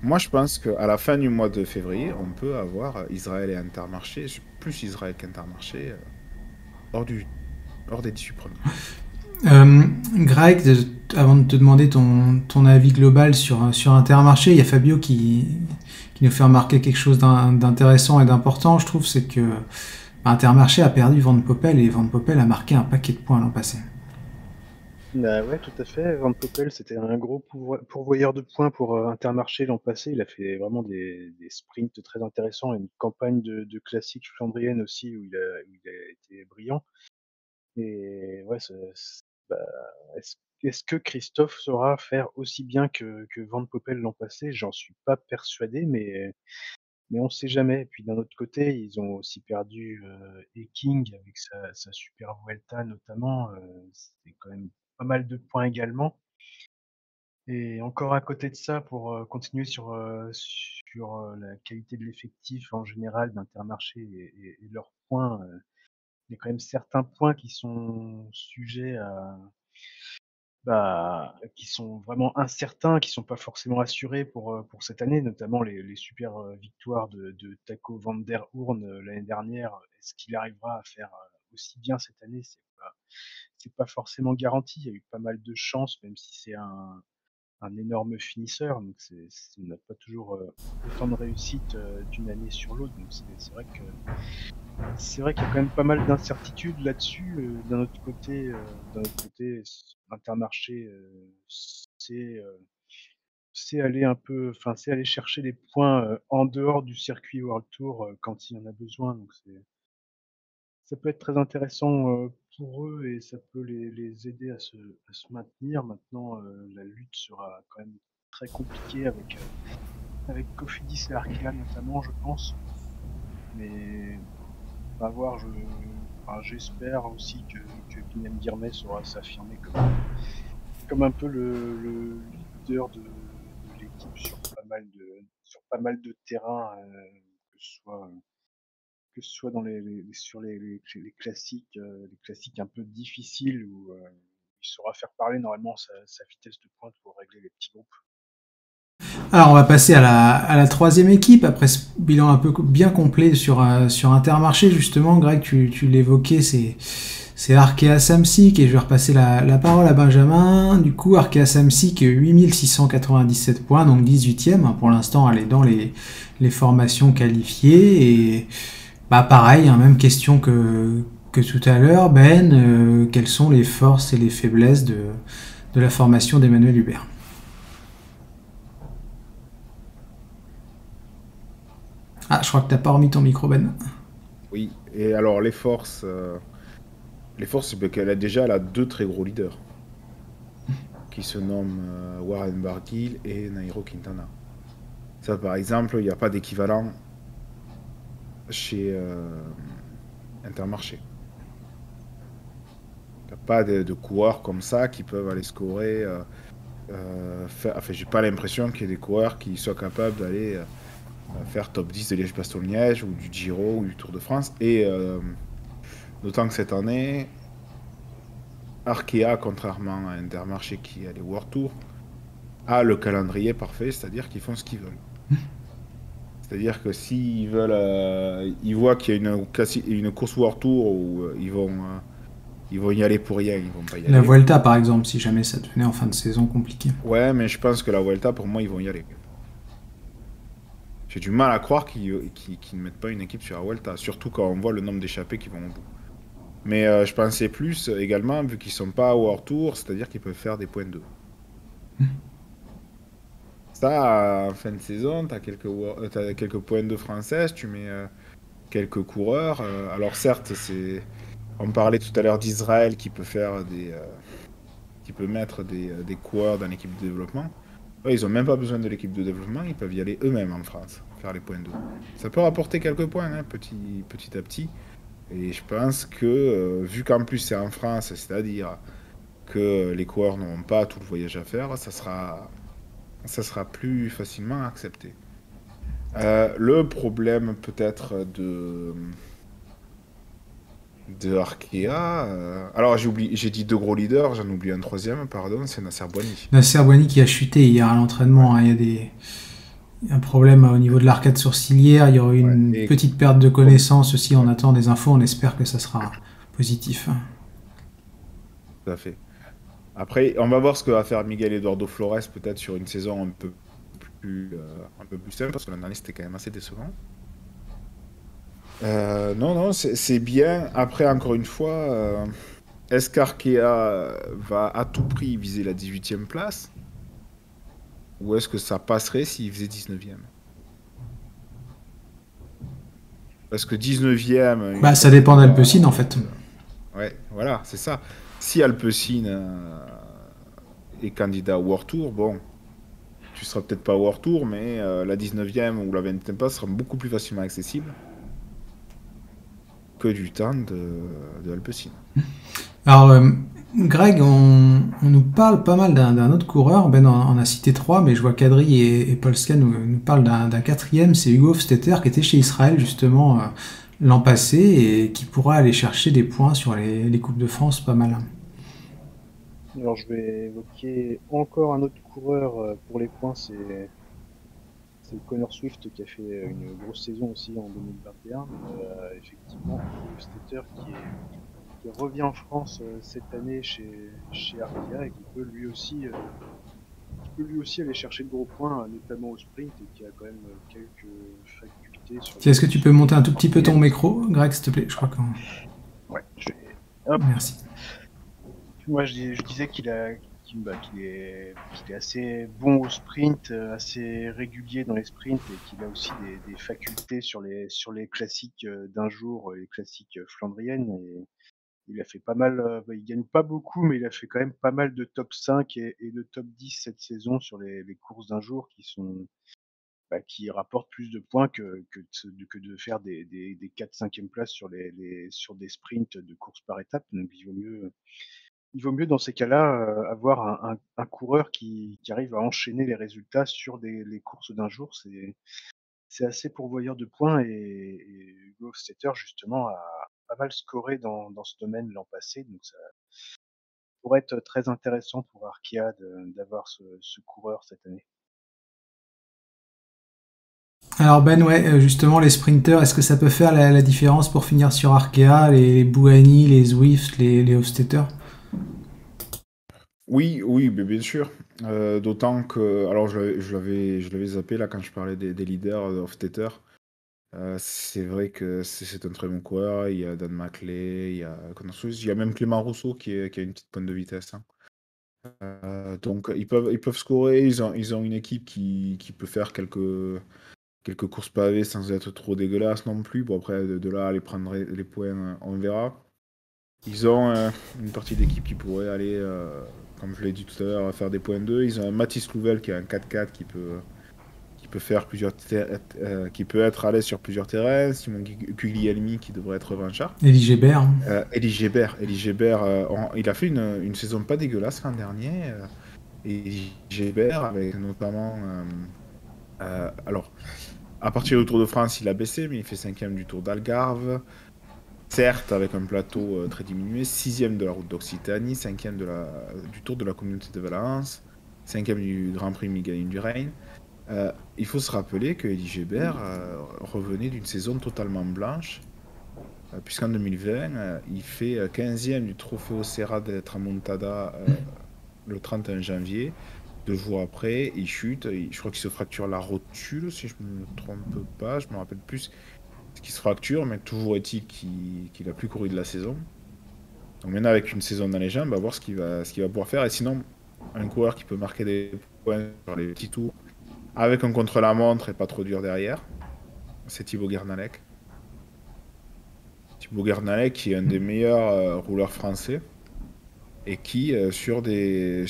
Moi, je pense qu'à la fin du mois de février, on peut avoir Israël et Intermarché, plus Israël qu'Intermarché, hors des 18 premiers. Greg, avant de te demander ton avis global sur Intermarché, il y a Fabio qui nous fait remarquer quelque chose d'intéressant et d'important, je trouve, c'est que Intermarché a perdu Van Poppel et Van Poppel a marqué un paquet de points l'an passé. Bah ouais, tout à fait. Van Poppel, c'était un gros pourvoyeur de points pour Intermarché l'an passé. Il a fait vraiment des sprints très intéressants et une campagne de classique flandrienne aussi où il a été brillant. Et ouais, bah, est-ce que Christophe saura faire aussi bien que Van Poppel l'an passé? J'en suis pas persuadé, mais on sait jamais. Et puis d'un autre côté, ils ont aussi perdu Eking avec sa super Vuelta notamment. C'était quand même pas mal de points également. Et encore à côté de ça, pour continuer sur la qualité de l'effectif en général d'Intermarché et leurs points, il y a quand même certains points qui sont sujets à qui sont vraiment incertains, qui sont pas forcément assurés pour cette année, notamment les super victoires de Taco van der Hoorn l'année dernière. Est-ce qu'il arrivera à faire aussi bien cette année? C'est pas forcément garanti. Il y a eu pas mal de chance, même si c'est un énorme finisseur, donc on n'a pas toujours autant de réussite d'une année sur l'autre. Donc c'est vrai qu'il y a quand même pas mal d'incertitudes là-dessus. D'un autre côté, Intermarché, c'est aller c'est aller chercher des points en dehors du circuit World Tour quand il y en a besoin. Donc ça peut être très intéressant pour eux et ça peut les aider à se maintenir. Maintenant, la lutte sera quand même très compliquée avec Cofidis et Arkea notamment, je pense. Mais on va voir, j'espère aussi que Guillaume Guirmet saura s'affirmer comme un peu le leader de l'équipe sur pas mal de terrains, que ce soit dans sur les classiques un peu difficiles où il saura faire parler normalement sa vitesse de pointe pour régler les petits groupes. Alors on va passer à la troisième équipe, après ce bilan un peu bien complet sur Intermarché, justement. Greg, tu l'évoquais, c'est Arkea Samsic, et je vais repasser la parole à Benjamin. Du coup, Arkea Samsic, 8697 points, donc 18e. Pour l'instant, elle est dans les formations qualifiées. Et bah pareil, hein, même question que tout à l'heure. Ben, quelles sont les forces et les faiblesses de la formation d'Emmanuel Hubert? Ah, je crois que t'as pas remis ton micro, Ben. Oui, et alors les forces, c'est qu'elle a deux très gros leaders qui se nomment Warren Barguil et Nairo Quintana. Ça, par exemple, il n'y a pas d'équivalent chez Intermarché. Il n'y a pas de coureurs comme ça qui peuvent aller scorer. Enfin, j'ai pas l'impression qu'il y ait des coureurs qui soient capables d'aller faire top 10 de Liège-Bastogne-Liège ou du Giro ou du Tour de France. Et d'autant que cette année, Arkea, contrairement à Intermarché qui a les World Tour, a le calendrier parfait, c'est-à-dire qu'ils font ce qu'ils veulent. C'est-à-dire que s'ils veulent, ils voient qu'il y a une course World Tour où ils vont y aller pour rien, ils vont pas y aller. La Vuelta, par exemple, si jamais ça devenait en fin de saison compliqué. Ouais, mais je pense que la Vuelta, pour moi, ils vont y aller. J'ai du mal à croire qu'ils ne mettent pas une équipe sur la Vuelta, surtout quand on voit le nombre d'échappés qui vont au bout. Mais je pensais plus également, vu qu'ils sont pas au World Tour, c'est-à-dire qu'ils peuvent faire des points 2. Ça, en fin de saison, t'as quelques points de françaises, tu mets quelques coureurs. Alors certes, on parlait tout à l'heure d'Israël qui peut faire qui peut mettre des coureurs dans l'équipe de développement. Ouais, ils ont même pas besoin de l'équipe de développement, ils peuvent y aller eux-mêmes en France, faire les points 2. Ça peut rapporter quelques points, hein, petit à petit. Et je pense que, vu qu'en plus c'est en France, c'est-à-dire que les coureurs n'auront pas tout le voyage à faire, ça sera plus facilement accepté. Le problème peut-être de Arkea. Alors j'ai dit deux gros leaders, j'en oublie un troisième, pardon, c'est Nasser Boigny. Nasser Boigny qui a chuté hier à l'entraînement, hein, il y a un problème au niveau de l'arcade sourcilière, il y aura une petite perte de connaissance aussi, on attend des infos, on espère que ça sera positif. Tout à fait. Après, on va voir ce que va faire Miguel Eduardo Flores, peut-être sur une saison un peu plus simple, parce que l'année dernière c'était quand même assez décevant. Non, c'est bien. Après, encore une fois, est-ce qu'Arkea va à tout prix viser la 18e place? Ou est-ce que ça passerait s'il faisait 19e? Parce que 19e... Bah, ça dépend d'Alpecin, en fait. Ouais, voilà, c'est ça. Si Alpecin est candidat au World Tour, bon, tu seras peut-être pas au World Tour, mais la 19e ou la 20e place sera beaucoup plus facilement accessible que du temps de Alpecin. Alors, Greg, on nous parle pas mal d'un autre coureur. Ben, on a cité trois, mais je vois qu'Adri et Polska nous parlent d'un quatrième. C'est Hugo Hofstetter qui était chez Israël justement l'an passé et qui pourra aller chercher des points sur les Coupes de France, pas mal. Alors je vais évoquer encore un autre coureur pour les points, c'est Connor Swift qui a fait une grosse saison aussi en 2021. Effectivement, Hofstetter qui revient en France cette année chez Arkea et qui peut lui aussi aller chercher de gros points, notamment au sprint, et qui a quand même quelques facultés sur. Est-ce que tu peux monter un tout petit peu ton micro, Greg, s'il te plaît? Je crois qu'on. Ouais, je vais. Hop. Merci. Moi, je disais qu'il est assez bon au sprint, assez régulier dans les sprints, et qu'il a aussi des facultés sur les classiques d'un jour, les classiques flandriennes. Et il a fait pas mal, il gagne pas beaucoup, mais il a fait quand même pas mal de top 5 et de top 10 cette saison sur les courses d'un jour qui sont qui rapportent plus de points que de faire des 4-5e places sur des sprints de course par étapes. Donc il vaut mieux dans ces cas-là, avoir un coureur qui arrive à enchaîner les résultats sur les courses d'un jour. C'est assez pourvoyeur de points et Hugo Hofstetter justement a pas mal scoré dans ce domaine l'an passé, donc ça pourrait être très intéressant pour Arkea d'avoir ce coureur cette année. Alors Ben, ouais, justement, les sprinters, est-ce que ça peut faire la différence pour finir sur Arkea, les Bouhanni, les Zwift, les Hofstetter? Oui, oui, mais bien sûr. D'autant que, alors je l'avais zappé là quand je parlais des leaders de Hofstetter. C'est vrai que c'est un très bon coureur. Il y a Dan Maclay, il y a Conor Swiss, il y a même Clément Rousseau qui a une petite pointe de vitesse, hein. Donc ils peuvent scorer. Ils ont une équipe qui peut faire quelques courses pavées sans être trop dégueulasse non plus. Bon après de là à aller prendre les points, on verra. Ils ont une partie d'équipe qui pourrait aller, comme je l'ai dit tout à l'heure, faire des points 2. Ils ont un Mathis Louvel qui a un 4x4 qui peut faire qui peut être à l'aise sur plusieurs terrains. Simon Guglielmi qui devrait être revanchard. Elie Gébert. Elie Gébert, il a fait une saison pas dégueulasse l'an dernier. Elie Gébert avec notamment, alors à partir du Tour de France il a baissé, mais il fait 5e du Tour d'Algarve. Certes, avec un plateau très diminué, 6e de la route d'Occitanie, 5e du Tour de la Communauté de Valence, 5e du Grand Prix Migaline du Rhin. Il faut se rappeler que Elie Gébert revenait d'une saison totalement blanche, puisqu'en 2020, il fait 15e du Trofeo Serra de Tramontada le 31 janvier. 2 jours après, il chute, je crois qu'il se fracture la rotule, si je ne me trompe pas, je me rappelle plus ce qui se fracture, mais toujours est-il qu'il a plus couru de la saison. Donc maintenant avec une saison dans les jambes, on va voir ce qu'il va pouvoir faire. Et sinon, un coureur qui peut marquer des points sur les petits tours, avec un contre-la-montre et pas trop dur derrière, c'est Thibaut Guernalec. Thibaut Guernalec qui est un des meilleurs rouleurs français et qui, sur des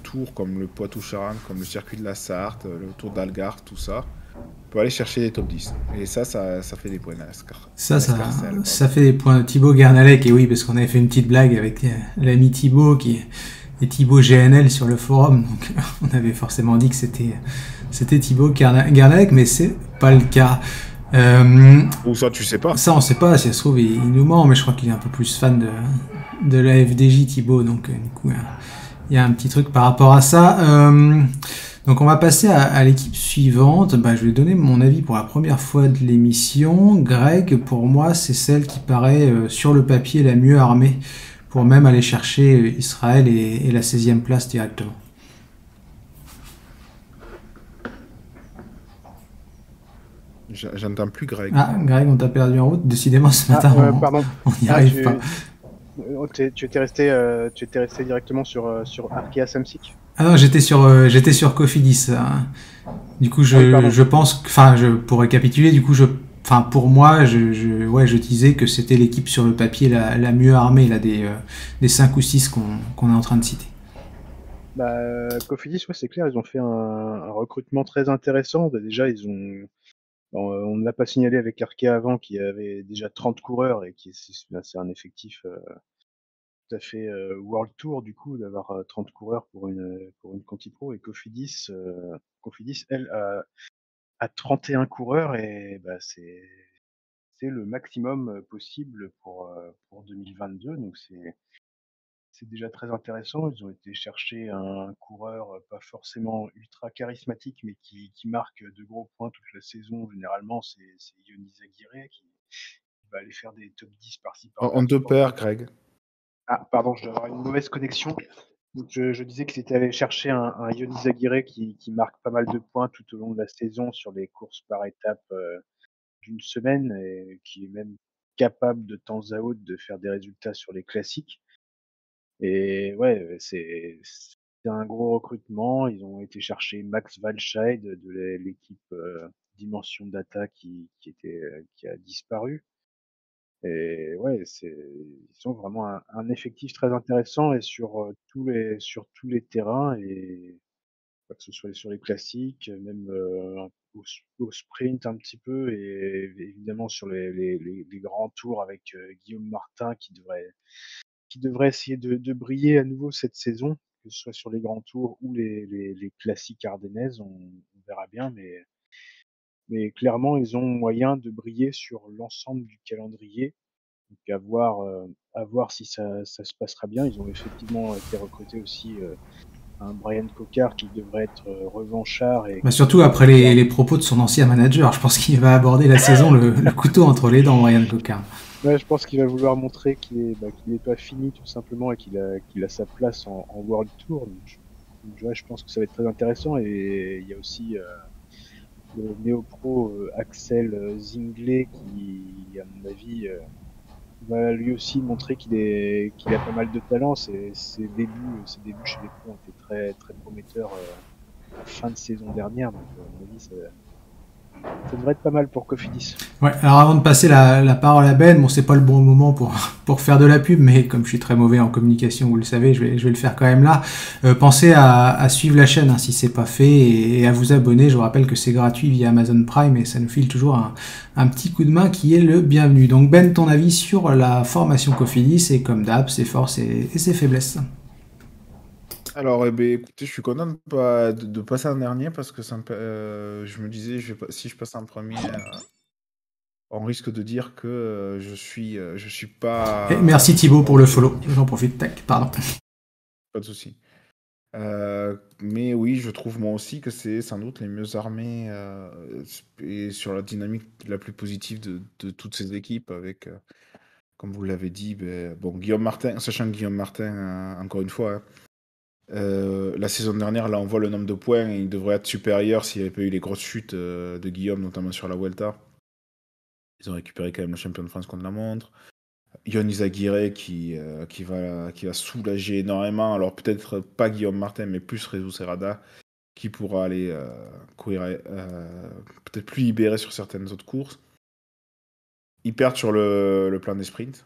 tours comme le Poitou-Charentes, comme le circuit de la Sarthe, le Tour d'Algarve, tout ça, peut aller chercher des top 10. Et ça fait des points Ça fait des points. Thibaut Guernalec, et oui, parce qu'on avait fait une petite blague avec l'ami Thibaut qui est Thibaut GNL sur le forum, donc on avait forcément dit que c'était Thibaut Guernalec, mais c'est pas le cas. Ou ça, tu sais pas. Ça, on sait pas, si ça se trouve, il nous ment, mais je crois qu'il est un peu plus fan de la FDJ, Thibaut, donc du coup, il y a un petit truc par rapport à ça. Donc on va passer à l'équipe suivante. Je vais donner mon avis pour la première fois de l'émission. Greg, pour moi, c'est celle qui paraît sur le papier la mieux armée pour même aller chercher Israël et la 16e place directement. J'entends plus Greg. Ah, Greg, on t'a perdu en route. Décidément, ce matin, on n'y arrive pas. Tu étais resté directement sur Arkea Samsic. Ah non, j'étais sur Cofidis. Du coup, je pense, pour récapituler, du coup, pour moi, je disais que c'était l'équipe sur le papier la mieux armée là des 5 ou 6 qu'on est en train de citer. Cofidis, ouais, c'est clair, ils ont fait un recrutement très intéressant. Déjà, on ne l'a pas signalé avec Arkea avant, qui avait déjà 30 coureurs et c'est un effectif tout à fait World Tour du coup, d'avoir 30 coureurs pour une Conti Pro. Et Cofidis, elle, a 31 coureurs et c'est le maximum possible pour 2022. Donc c'est déjà très intéressant. Ils ont été chercher un coureur pas forcément ultra charismatique, mais qui marque de gros points toute la saison. Généralement, c'est Yonis Aguirre qui va aller faire des top 10 par-ci par-là. On te perd, Greg. Ah, pardon, je dois avoir une mauvaise connexion. Donc je disais que c'était allé chercher un Yonis Aguirre qui marque pas mal de points tout au long de la saison sur les courses par étapes d'une semaine et qui est même capable de temps à autre de faire des résultats sur les classiques. Et ouais, c'est un gros recrutement. Ils ont été chercher Max Walscheid de l'équipe Dimension Data qui a disparu. Et ouais, ils ont vraiment un effectif très intéressant et sur tous les terrains. Et que ce soit sur les classiques, même au sprint un petit peu, et évidemment sur les grands tours avec Guillaume Martin qui devrait essayer de briller à nouveau cette saison, que ce soit sur les grands tours ou les classiques ardennaises, on verra bien, mais clairement ils ont moyen de briller sur l'ensemble du calendrier. Donc à voir si ça se passera bien. Ils ont effectivement été recrutés aussi un Brian Cocard qui devrait être revanchard et Bah surtout après les propos de son ancien manager, je pense qu'il va aborder la saison le couteau entre les dents, Brian Cocard. Ouais, je pense qu'il va vouloir montrer qu'il est pas fini tout simplement et qu'il a sa place en World Tour. Donc, ouais, je pense que ça va être très intéressant, et il y a aussi le néo-pro Axel Zinglet qui, à mon avis, va lui aussi montrer qu'il a pas mal de talent. Ses débuts chez les pros ont été très, très prometteurs en fin de saison dernière. Donc, à mon avis, ça devrait être pas mal pour Cofidis. Ouais, alors avant de passer la parole à Ben, bon, c'est pas le bon moment pour faire de la pub, mais comme je suis très mauvais en communication, vous le savez, je vais le faire quand même là. Pensez à suivre la chaîne hein, si c'est pas fait, et à vous abonner. Je vous rappelle que c'est gratuit via Amazon Prime et ça nous file toujours un petit coup de main qui est le bienvenu. Donc Ben, ton avis sur la formation Cofidis, et comme d'hab, ses forces et ses faiblesses. Alors, écoutez, je suis content de passer en dernier parce que je me disais, si je passe en premier, on risque de dire que je suis pas. Et merci Thibaut pour le follow. J'en profite. Tac, pardon. Pas de souci. Mais oui, je trouve moi aussi que c'est sans doute les mieux armés et sur la dynamique la plus positive de toutes ces équipes avec, comme vous l'avez dit, bon, Guillaume Martin, sachant que Guillaume Martin, encore une fois, hein, la saison dernière, là, on voit le nombre de points et il devrait être supérieur s'il n'y avait pas eu les grosses chutes de Guillaume, notamment sur la Vuelta. Ils ont récupéré quand même le champion de France contre la montre. Yon Izagirre qui va soulager énormément. Alors peut-être pas Guillaume Martin, mais plus Rezu Serrada, qui pourra aller courir peut-être plus libéré sur certaines autres courses. Ils perdent sur le plan des sprints.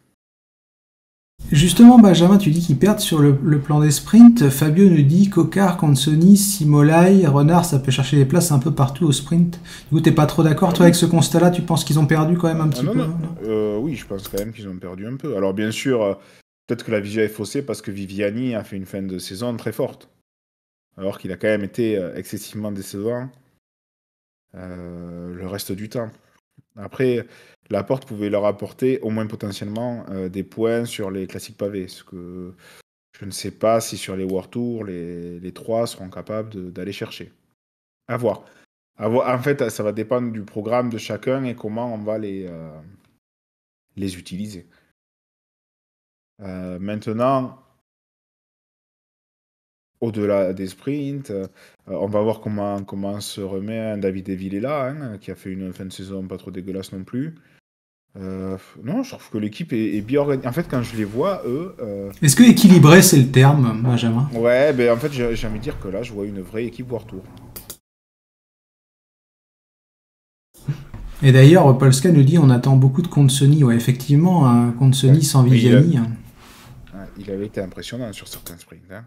Justement, Benjamin, tu dis qu'ils perdent sur le plan des sprints. Fabio nous dit Cocard, Consoni, Simolai, Renard, ça peut chercher des places un peu partout au sprint. Du coup, t'es pas trop d'accord, toi, avec ce constat-là? Tu penses qu'ils ont perdu quand même un petit peu? Non. Oui, je pense quand même qu'ils ont perdu un peu. Alors, bien sûr, peut-être que la vision est faussée parce que Viviani a fait une fin de saison très forte. Alors qu'il a quand même été excessivement décevant le reste du temps. Après, Laporte pouvait leur apporter au moins potentiellement des points sur les classiques pavés. Ce que je ne sais pas si sur les World Tour, les trois seront capables d'aller chercher. À voir. En fait, ça va dépendre du programme de chacun et comment on va les utiliser. Maintenant, au-delà des sprints, on va voir comment se remet un David Villela, hein, qui a fait une fin de saison pas trop dégueulasse non plus. Non, je trouve que l'équipe est bien organisée. En fait, quand je les vois, eux... Est-ce que équilibré, c'est le terme, Benjamin? Ouais, en fait, j'ai envie de dire que là, je vois une vraie équipe World Tour. Et d'ailleurs, Polska nous dit on attend beaucoup de Consoni. Ouais, effectivement, un Consoni sans Viviani. Il avait été impressionnant sur certains sprints. Hein.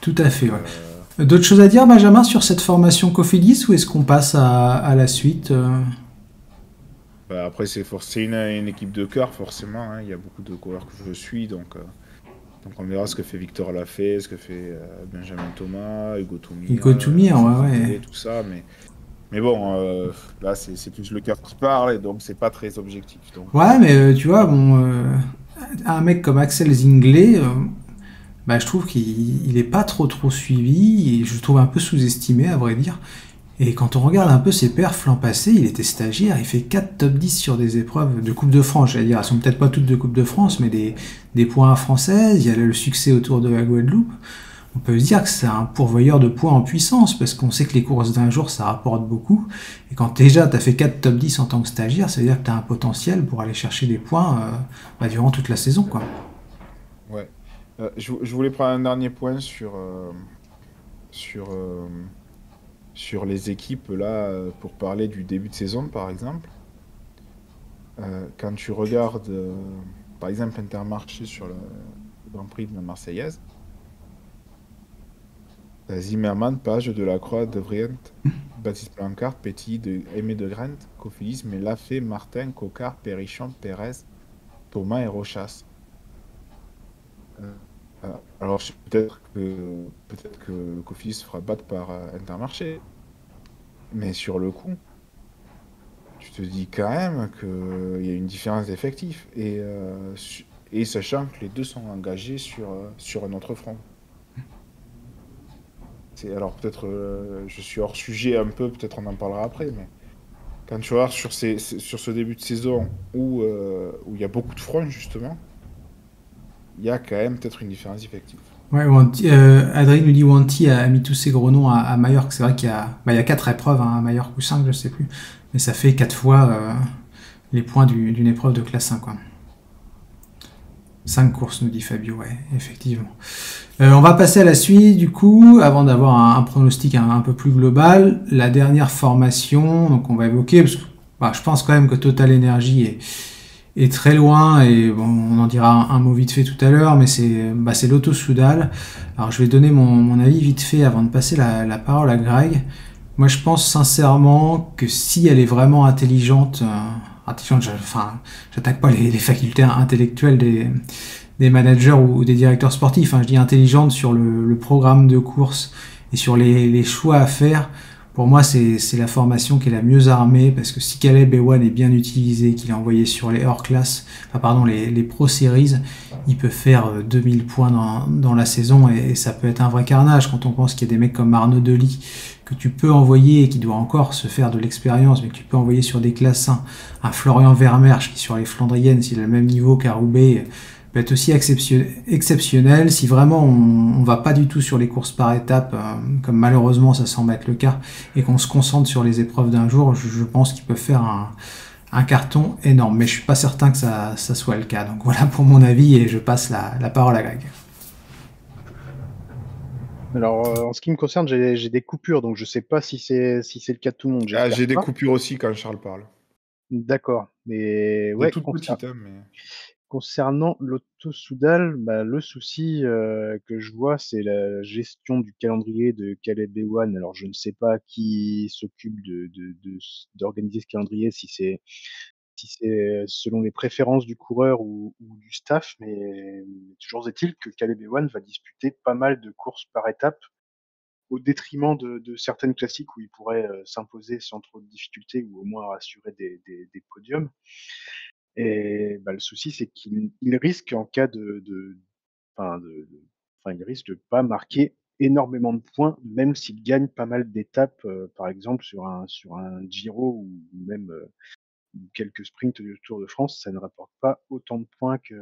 Tout à fait, ouais. D'autres choses à dire, Benjamin, sur cette formation Cofidis, ou est-ce qu'on passe à la suite Après, c'est une équipe de cœur, forcément. Hein. Il y a beaucoup de coureurs que je suis, donc on verra ce que fait Victor Lafay, ce que fait Benjamin Thomas, Hugo Toumir, ouais. Tout ça, mais bon, là, c'est plus le cœur qui parle, et donc c'est pas très objectif. Donc... Ouais, mais tu vois, un mec comme Axel Zinglet, je trouve qu'il est pas trop suivi, et je le trouve un peu sous-estimé, à vrai dire. Et quand on regarde un peu ses perfs l'an passé, il était stagiaire, il fait 4 top 10 sur des épreuves de Coupe de France, j'allais dire. Elles sont peut-être pas toutes de Coupe de France, mais des points françaises, il y a le succès autour de la Guadeloupe. On peut se dire que c'est un pourvoyeur de points en puissance, parce qu'on sait que les courses d'un jour, ça rapporte beaucoup. Et quand déjà tu as fait 4 top 10 en tant que stagiaire, ça veut dire que tu as un potentiel pour aller chercher des points durant toute la saison, quoi. Ouais. Je voulais prendre un dernier point sur les équipes, là, pour parler du début de saison, par exemple. Quand tu regardes, par exemple, Intermarché sur le Grand Prix de la Marseillaise, Zimmerman, Page, Delacroix, De Vrient, Baptiste Blancard, Petit, Aimé de Grant, Cofidis, Lafay, Martin, Cocard, Perrichon, Pérez, Thomas et Rochas. Alors peut-être que Cofidis se fera battre par Intermarché, mais sur le coup, tu te dis quand même qu'il y a une différence d'effectifs et sachant que les deux sont engagés sur un autre front. Alors peut-être je suis hors sujet un peu, peut-être on en parlera après, mais quand tu vois sur ce début de saison où il y a beaucoup de fronts justement, il y a quand même peut-être une différence d'effectifs. Ouais, Adrien nous dit Wanty a mis tous ses gros noms à Majorque. C'est vrai qu'il y a 4 épreuves à Majorque ou 5, je sais plus. Mais ça fait 4 fois les points d'une épreuve de classe 1, quoi. 5 courses, nous dit Fabio, ouais, effectivement. On va passer à la suite, du coup, avant d'avoir un pronostic un peu plus global. La dernière formation, donc on va évoquer, parce que je pense quand même que Total Energy est très loin, et bon, on en dira un mot vite fait tout à l'heure, mais c'est Lotto Soudal. Alors je vais donner mon avis vite fait avant de passer la parole à Greg. Moi je pense sincèrement que si elle est vraiment intelligente, j'attaque pas les facultés intellectuelles des managers ou des directeurs sportifs, je dis intelligente sur le programme de course et sur les choix à faire. Pour moi, c'est la formation qui est la mieux armée, parce que si Caleb Ewan est bien utilisé, qu'il est envoyé sur les hors-classe, les Pro Series, il peut faire 2000 points dans la saison, et ça peut être un vrai carnage quand on pense qu'il y a des mecs comme Arnaud Delis que tu peux envoyer et qui doit encore se faire de l'expérience, mais que tu peux envoyer sur des classes 1, un Florian Vermersch qui sur les Flandriennes, s'il a le même niveau qu'à Roubaix, peut être aussi exceptionnel. Si vraiment on va pas du tout sur les courses par étapes, comme malheureusement ça semble être le cas, et qu'on se concentre sur les épreuves d'un jour, je pense qu'il peut faire un carton énorme. Mais je suis pas certain que ça soit le cas. Donc voilà pour mon avis, et je passe la parole à Greg. Alors, en ce qui me concerne, j'ai des coupures, donc je sais pas si c'est le cas de tout le monde. J'ai des coupures aussi quand Charles parle. D'accord, mais ouais, toutes petites, mais... Concernant Lotto Soudal, le souci que je vois, c'est la gestion du calendrier de Caleb Ewan. Alors, je ne sais pas qui s'occupe d'organiser ce calendrier, si c'est selon les préférences du coureur ou du staff, mais toujours est-il que Caleb Ewan va disputer pas mal de courses par étape, au détriment de certaines classiques où il pourrait s'imposer sans trop de difficultés, ou au moins assurer des podiums. Et le souci, c'est qu'il risque, en cas il risque de pas marquer énormément de points, même s'il gagne pas mal d'étapes, par exemple sur un Giro, ou même quelques sprints du Tour de France. Ça ne rapporte pas autant de points que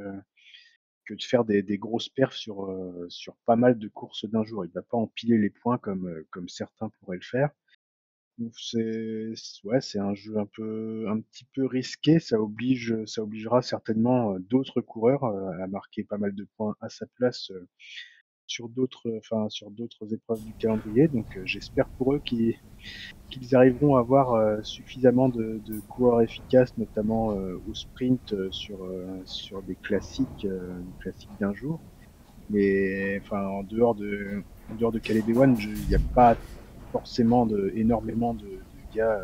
de faire des grosses perfs sur pas mal de courses d'un jour. Il va pas empiler les points comme certains pourraient le faire. Donc c'est un jeu un petit peu risqué. Ça obligera certainement d'autres coureurs à marquer pas mal de points à sa place sur d'autres épreuves du calendrier. Donc j'espère pour eux qu'ils arriveront à avoir suffisamment de coureurs efficaces, notamment au sprint, sur des classiques d'un jour. Mais en dehors de Caleb Ewan, il n'y a pas forcément énormément de gars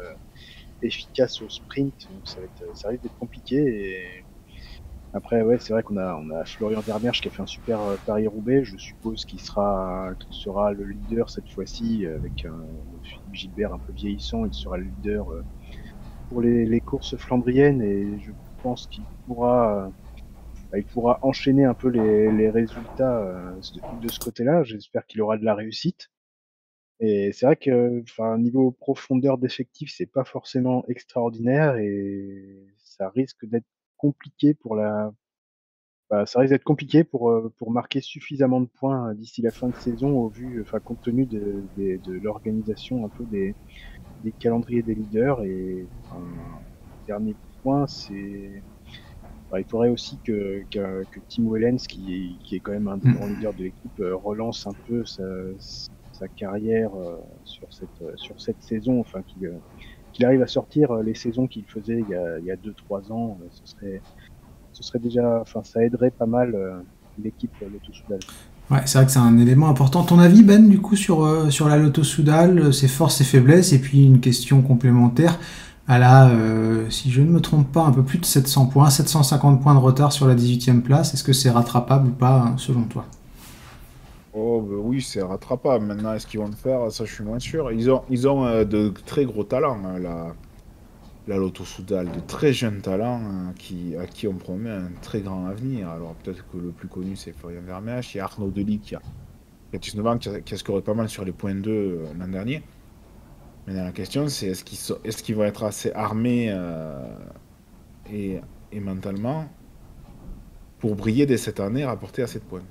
efficaces au sprint, donc ça risque d'être compliqué. Et après, ouais, c'est vrai qu'on a Florian Vermersch qui a fait un super Paris-Roubaix. Je suppose qu'il sera le leader cette fois-ci, avec Philippe Gilbert un peu vieillissant. Il sera le leader pour les courses flandriennes, et je pense qu'il pourra enchaîner un peu les résultats de ce côté-là. J'espère qu'il aura de la réussite. Et c'est vrai que, niveau profondeur d'effectif, c'est pas forcément extraordinaire, et ça risque d'être compliqué pour marquer suffisamment de points d'ici la fin de saison, compte tenu de l'organisation un peu des calendriers des leaders. Et dernier point, c'est il faudrait aussi que Tim Wellens, qui est quand même un des grands leaders de l'équipe, relance un peu sa carrière sur cette saison, qu'il arrive à sortir les saisons qu'il faisait il y a 2-3 ans. Ce serait déjà, ça aiderait pas mal l'équipe Lotto Soudal. Ouais, c'est vrai que c'est un élément important. Ton avis, Ben, du coup, sur la Lotto Soudal, ses forces et faiblesses, et puis une question complémentaire. Elle a, si je ne me trompe pas, un peu plus de 700 points, 750 points de retard sur la 18e place. Est-ce que c'est rattrapable ou pas, hein, selon toi? Oh, bah oui, c'est rattrapable. Maintenant, est-ce qu'ils vont le faire? Ça, je suis moins sûr. Ils ont de très gros talents, hein, la Lotto Soudal, de très jeunes talents à qui on promet un très grand avenir. Alors, peut-être que le plus connu, c'est Florian Vermeersch. Il y a Arnaud Delis qui a 19 ans, qui a scoré pas mal sur les points 2 l'an dernier. Maintenant, la question, c'est est-ce qu'ils vont être assez armés et, et mentalement pour briller dès cette année et rapporter assez de points?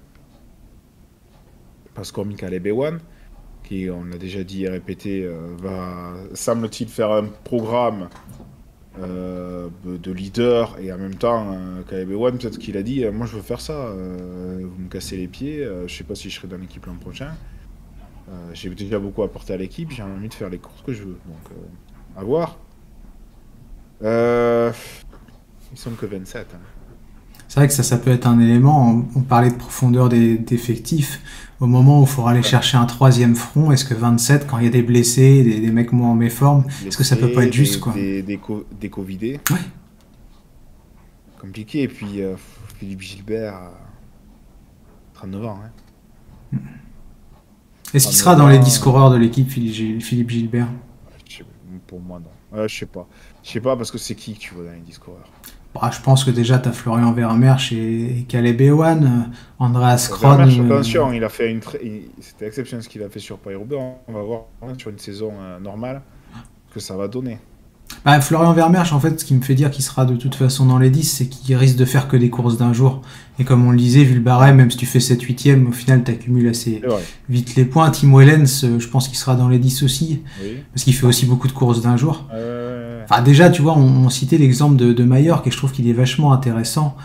Parce que Michael Bewan, qui, on l'a déjà dit et répété, va, semble-t-il, faire un programme de leader et en même temps, Caleb Ewan, peut-être qu'il a dit moi je veux faire ça, vous me cassez les pieds, je sais pas si je serai dans l'équipe l'an prochain. J'ai déjà beaucoup apporté à l'équipe, j'ai envie de faire les courses que je veux. Donc, à voir. Ils sont que 27. Hein. C'est vrai que ça peut être un élément. On parlait de profondeur d'effectifs. Au moment où il faudra aller chercher un troisième front, est-ce que 27, quand il y a des blessés, des mecs moins en méforme, est-ce que ça peut pas être juste, quoi? Des Covidés. Ouais. Compliqué. Et puis, Philippe Gilbert, 39 ans. Hein. Est-ce qu'il sera dans les 10 coureurs de l'équipe, Philippe Gilbert? Pour moi, non. Je sais pas. Je sais pas, parce que c'est qui que tu vois dans les 10 coureurs? Bah, je pense que déjà, tu as Florian Vermeersch et Caleb Ewan, Andreas Kron. Attention, il a fait c'était exceptionnel ce qu'il a fait sur Paris-Roubaix. On va voir sur une saison normale ce que ça va donner. Bah, Florian Vermeersch, en fait, ce qui me fait dire qu'il sera de toute façon dans les 10, c'est qu'il risque de faire que des courses d'un jour. Et comme on le disait, vu le barème, même si tu fais 7-8e, au final, tu accumules assez vite les points. Timo Ehlens, je pense qu'il sera dans les 10 aussi, parce qu'il fait aussi beaucoup de courses d'un jour. Enfin, déjà, tu vois, on citait l'exemple de Majorque, et je trouve qu'il est vachement intéressant,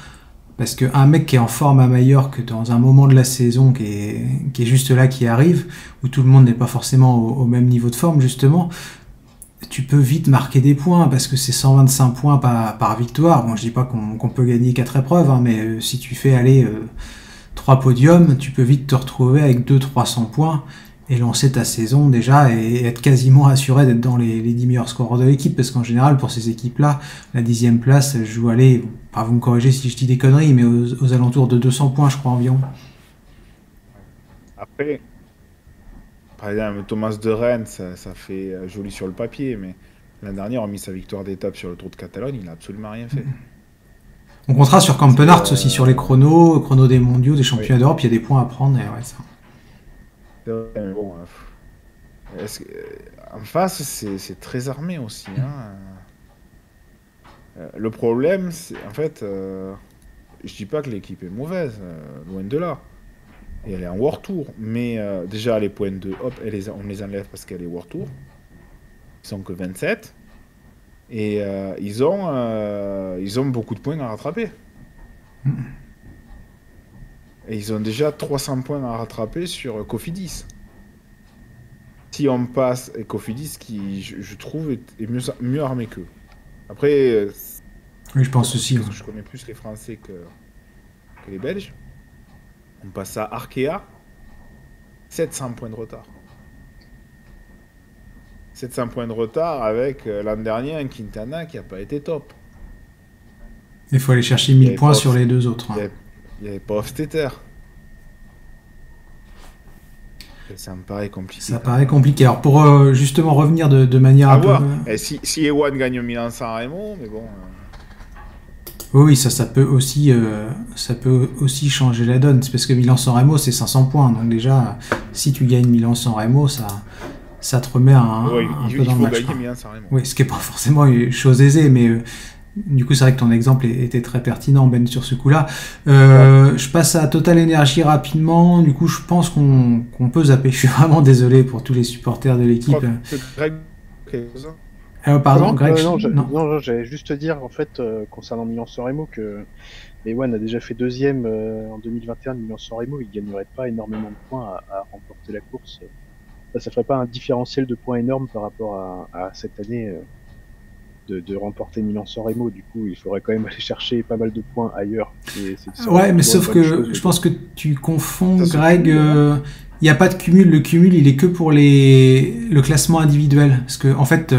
parce qu'un mec qui est en forme à Majorque, dans un moment de la saison qui est juste là, qui arrive, où tout le monde n'est pas forcément au même niveau de forme, justement, tu peux vite marquer des points, parce que c'est 125 points par victoire. Bon, je dis pas qu'on peut gagner 4 épreuves, hein, mais si tu fais aller 3 podiums, tu peux vite te retrouver avec 200-300 points, et lancer ta saison déjà et être quasiment assuré d'être dans les 10 meilleurs scoreurs de l'équipe, parce qu'en général pour ces équipes-là, la 10e place joue aller, enfin, vous me corrigez si je dis des conneries, mais aux alentours de 200 points je crois environ. Après, par exemple Thomas de Rennes, ça fait joli sur le papier, mais l'année dernière on a mis sa victoire d'étape sur le Tour de Catalogne, il n'a absolument rien fait. On comptera sur Campenart aussi sur les chronos des mondiaux, des championnats d'Europe, il y a des points à prendre, et ouais, ça. Mais bon, en face, c'est très armé aussi. Hein. Le problème, c'est en fait, je dis pas que l'équipe est mauvaise, loin de là. Et elle est en World Tour, mais déjà les points de hop, on les enlève parce qu'elle est World Tour. Ils sont que 27 et ils ont beaucoup de points à rattraper. Et ils ont déjà 300 points à rattraper sur Cofidis. Si on passe, et Cofidis qui, je trouve, est mieux armé qu'eux. Après, oui, je pense aussi. Parce que je connais plus les Français que les Belges. On passe à Arkea, 700 points de retard. 700 points de retard avec l'an dernier un Quintana qui n'a pas été top. Il faut aller chercher 1000 points sur les deux autres. Il n'y avait pas Hofstetter. Ça me paraît compliqué. Ça paraît compliqué. Alors pour justement revenir de manière à un voir. peu... Si Ewan gagne Milan-San Remo, mais bon... Oui, ça peut aussi changer la donne. C'est parce que Milan-San Remo, c'est 500 points. Donc déjà, si tu gagnes Milan-San Remo, ça te remet un peu dans le match. Oui, ce qui n'est pas forcément une chose aisée, mais... Du coup, c'est vrai que ton exemple était très pertinent, Ben, sur ce coup-là. Je passe à Total Energy rapidement. Du coup, je pense qu'on peut zapper. Je suis vraiment désolé pour tous les supporters de l'équipe. Pardon, Greg. Non, j'allais juste te dire, en fait, concernant Milan-San Remo, que Ewan a déjà fait deuxième en 2021 de Milan-San Remo. Il gagnerait pas énormément de points à remporter la course. Ça ferait pas un différentiel de points énorme par rapport à cette année. de remporter Milan-San Remo. Du coup, il faudrait quand même aller chercher pas mal de points ailleurs. Ouais, mais sauf que je pense que tu confonds, Greg. Cumule, il n'y a pas de cumul. Le cumul, il est que pour le classement individuel. Parce que, en fait,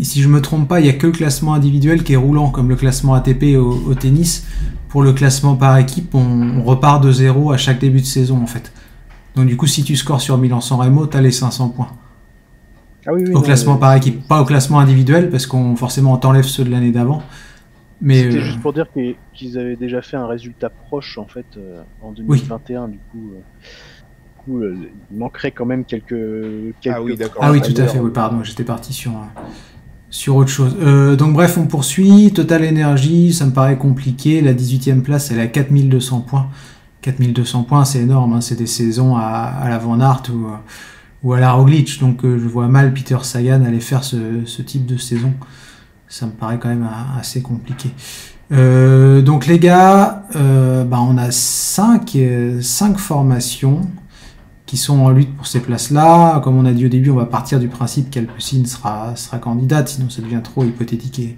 si je me trompe pas, il n'y a que le classement individuel qui est roulant, comme le classement ATP au tennis. Pour le classement par équipe, on repart de zéro à chaque début de saison, en fait. Donc, du coup, si tu scores sur Milan-San Remo, tu as les 500 points. Ah oui, au classement par équipe, pas au classement individuel, parce qu'on forcément on t'enlève ceux de l'année d'avant. Mais c'était juste pour dire qu'ils avaient déjà fait un résultat proche en fait en 2021. Oui. Du coup, il manquerait quand même quelques ah oui, d'accord. Ah oui, tout à fait. Oui, pardon, j'étais parti sur autre chose. Donc bref, on poursuit. Total Energy, ça me paraît compliqué. La 18e place, elle est à 4200 points. 4200 points, c'est énorme. Hein. C'est des saisons à la Van Aert ou à la Roglic, donc je vois mal Peter Sagan aller faire ce type de saison. Ça me paraît quand même assez compliqué. Donc les gars, on a 5 formations qui sont en lutte pour ces places-là. Comme on a dit au début, on va partir du principe qu'Alpecin sera candidate, sinon ça devient trop hypothétique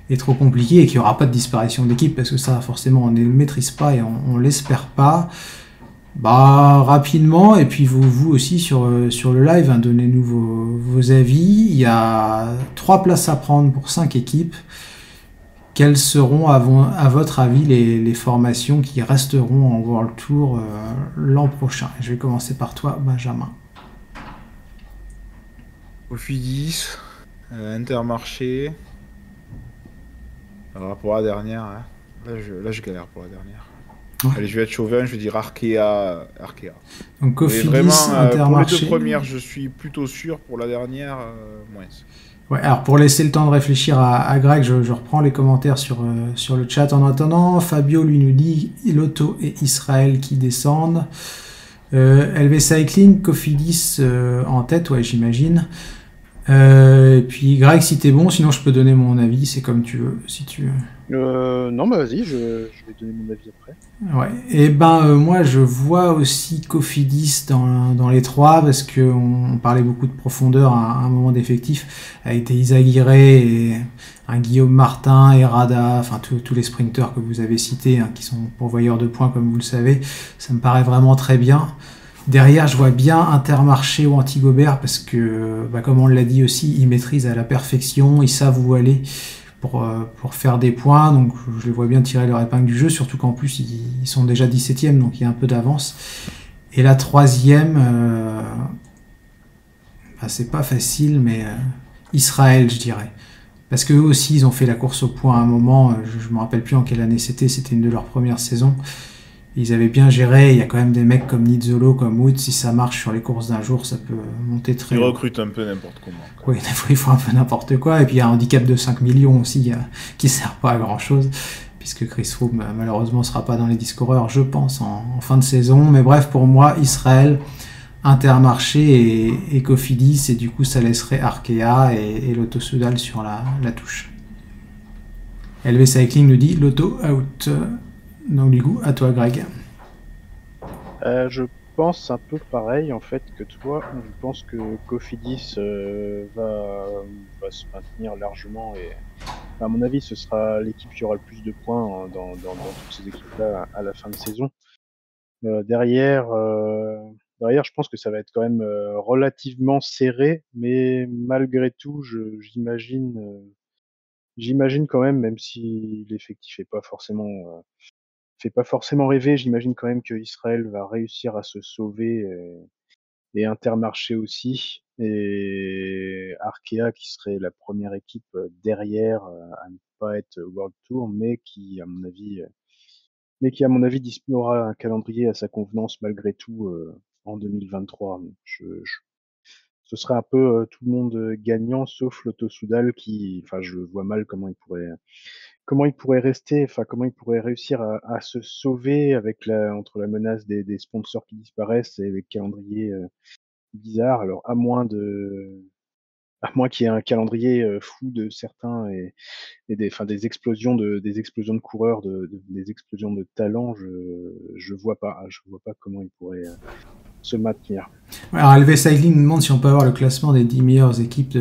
et trop compliqué, et qu'il n'y aura pas de disparition d'équipe, parce que ça, forcément, on ne le maîtrise pas et on l'espère pas. Rapidement, et puis vous aussi sur le live, hein, donnez-nous vos avis. Il y a 3 places à prendre pour 5 équipes. Quelles seront, à votre avis, les formations qui resteront en World Tour l'an prochain? Je vais commencer par toi, Benjamin. Cofidis, Intermarché. Alors pour la dernière, hein. Là je galère pour la dernière. Ouais. Allez, je vais être chauvin, je vais dire Arkea. Donc Cofidis, Intermarché. Pour les 2 premières, je suis plutôt sûr. Pour la dernière, moins. Ouais, alors pour laisser le temps de réfléchir à Greg, je reprends les commentaires sur le chat en attendant. Fabio lui nous dit Lotto et Israël qui descendent. LV Cycling, Cofidis en tête, ouais, j'imagine. Et puis Greg, si t'es bon, sinon je peux donner mon avis, c'est comme tu veux, si tu veux. Non, vas-y, je vais donner mon avis après. Ouais, et moi je vois aussi Cofidis dans les 3, parce qu'on parlait beaucoup de profondeur à un moment d'effectif, avec des Izaguirre et un Guillaume Martin et Rada, enfin tous les sprinteurs que vous avez cités, hein, qui sont pourvoyeurs de points comme vous le savez, ça me paraît vraiment très bien. Derrière, je vois bien Intermarché ou Antigobert, parce que, comme on l'a dit aussi, ils maîtrisent à la perfection, ils savent où aller pour faire des points, donc je les vois bien tirer leur épingle du jeu, surtout qu'en plus, ils sont déjà 17e, donc il y a un peu d'avance. Et la 3e, c'est pas facile, mais Israël, je dirais. Parce qu'eux aussi, ils ont fait la course au point à un moment, je me rappelle plus en quelle année c'était une de leurs premières saisons. Ils avaient bien géré, il y a quand même des mecs comme Nizzolo, comme Wood, si ça marche sur les courses d'un jour, ça peut monter très haut. Ils recrutent un peu n'importe comment. Oui, ils font un peu n'importe quoi, et puis il y a un handicap de 5 millions aussi, qui sert pas à grand chose, puisque Chris Froome malheureusement sera pas dans les 10 coureurs, je pense, en fin de saison. Mais bref, pour moi, Israël, Intermarché et Cofidis, et du coup ça laisserait Arkea et Lotto Soudal sur la touche. LV Cycling nous dit Lotto out. Donc du coup, à toi Greg. Je pense un peu pareil en fait que toi. Je pense que Cofidis va se maintenir largement, et à mon avis ce sera l'équipe qui aura le plus de points dans toutes ces équipes-là à la fin de saison. Derrière, je pense que ça va être quand même relativement serré, mais malgré tout, j'imagine quand même si l'effectif fait pas forcément rêver, j'imagine quand même que Israël va réussir à se sauver, et Intermarché aussi, et Arkea qui serait la première équipe derrière à ne pas être World Tour, mais qui à mon avis aura un calendrier à sa convenance malgré tout en 2023. Ce serait un peu tout le monde gagnant sauf Lotto Soudal qui, je vois mal comment il pourrait rester, comment il pourrait réussir à se sauver entre la menace des sponsors qui disparaissent et les calendriers bizarres. Alors à moins qu'il y ait un calendrier fou de certains et des explosions de coureurs, des explosions de talents, je vois pas comment ils pourraient se maintenir. Alors LV Cycling nous demande si on peut avoir le classement des 10 meilleures équipes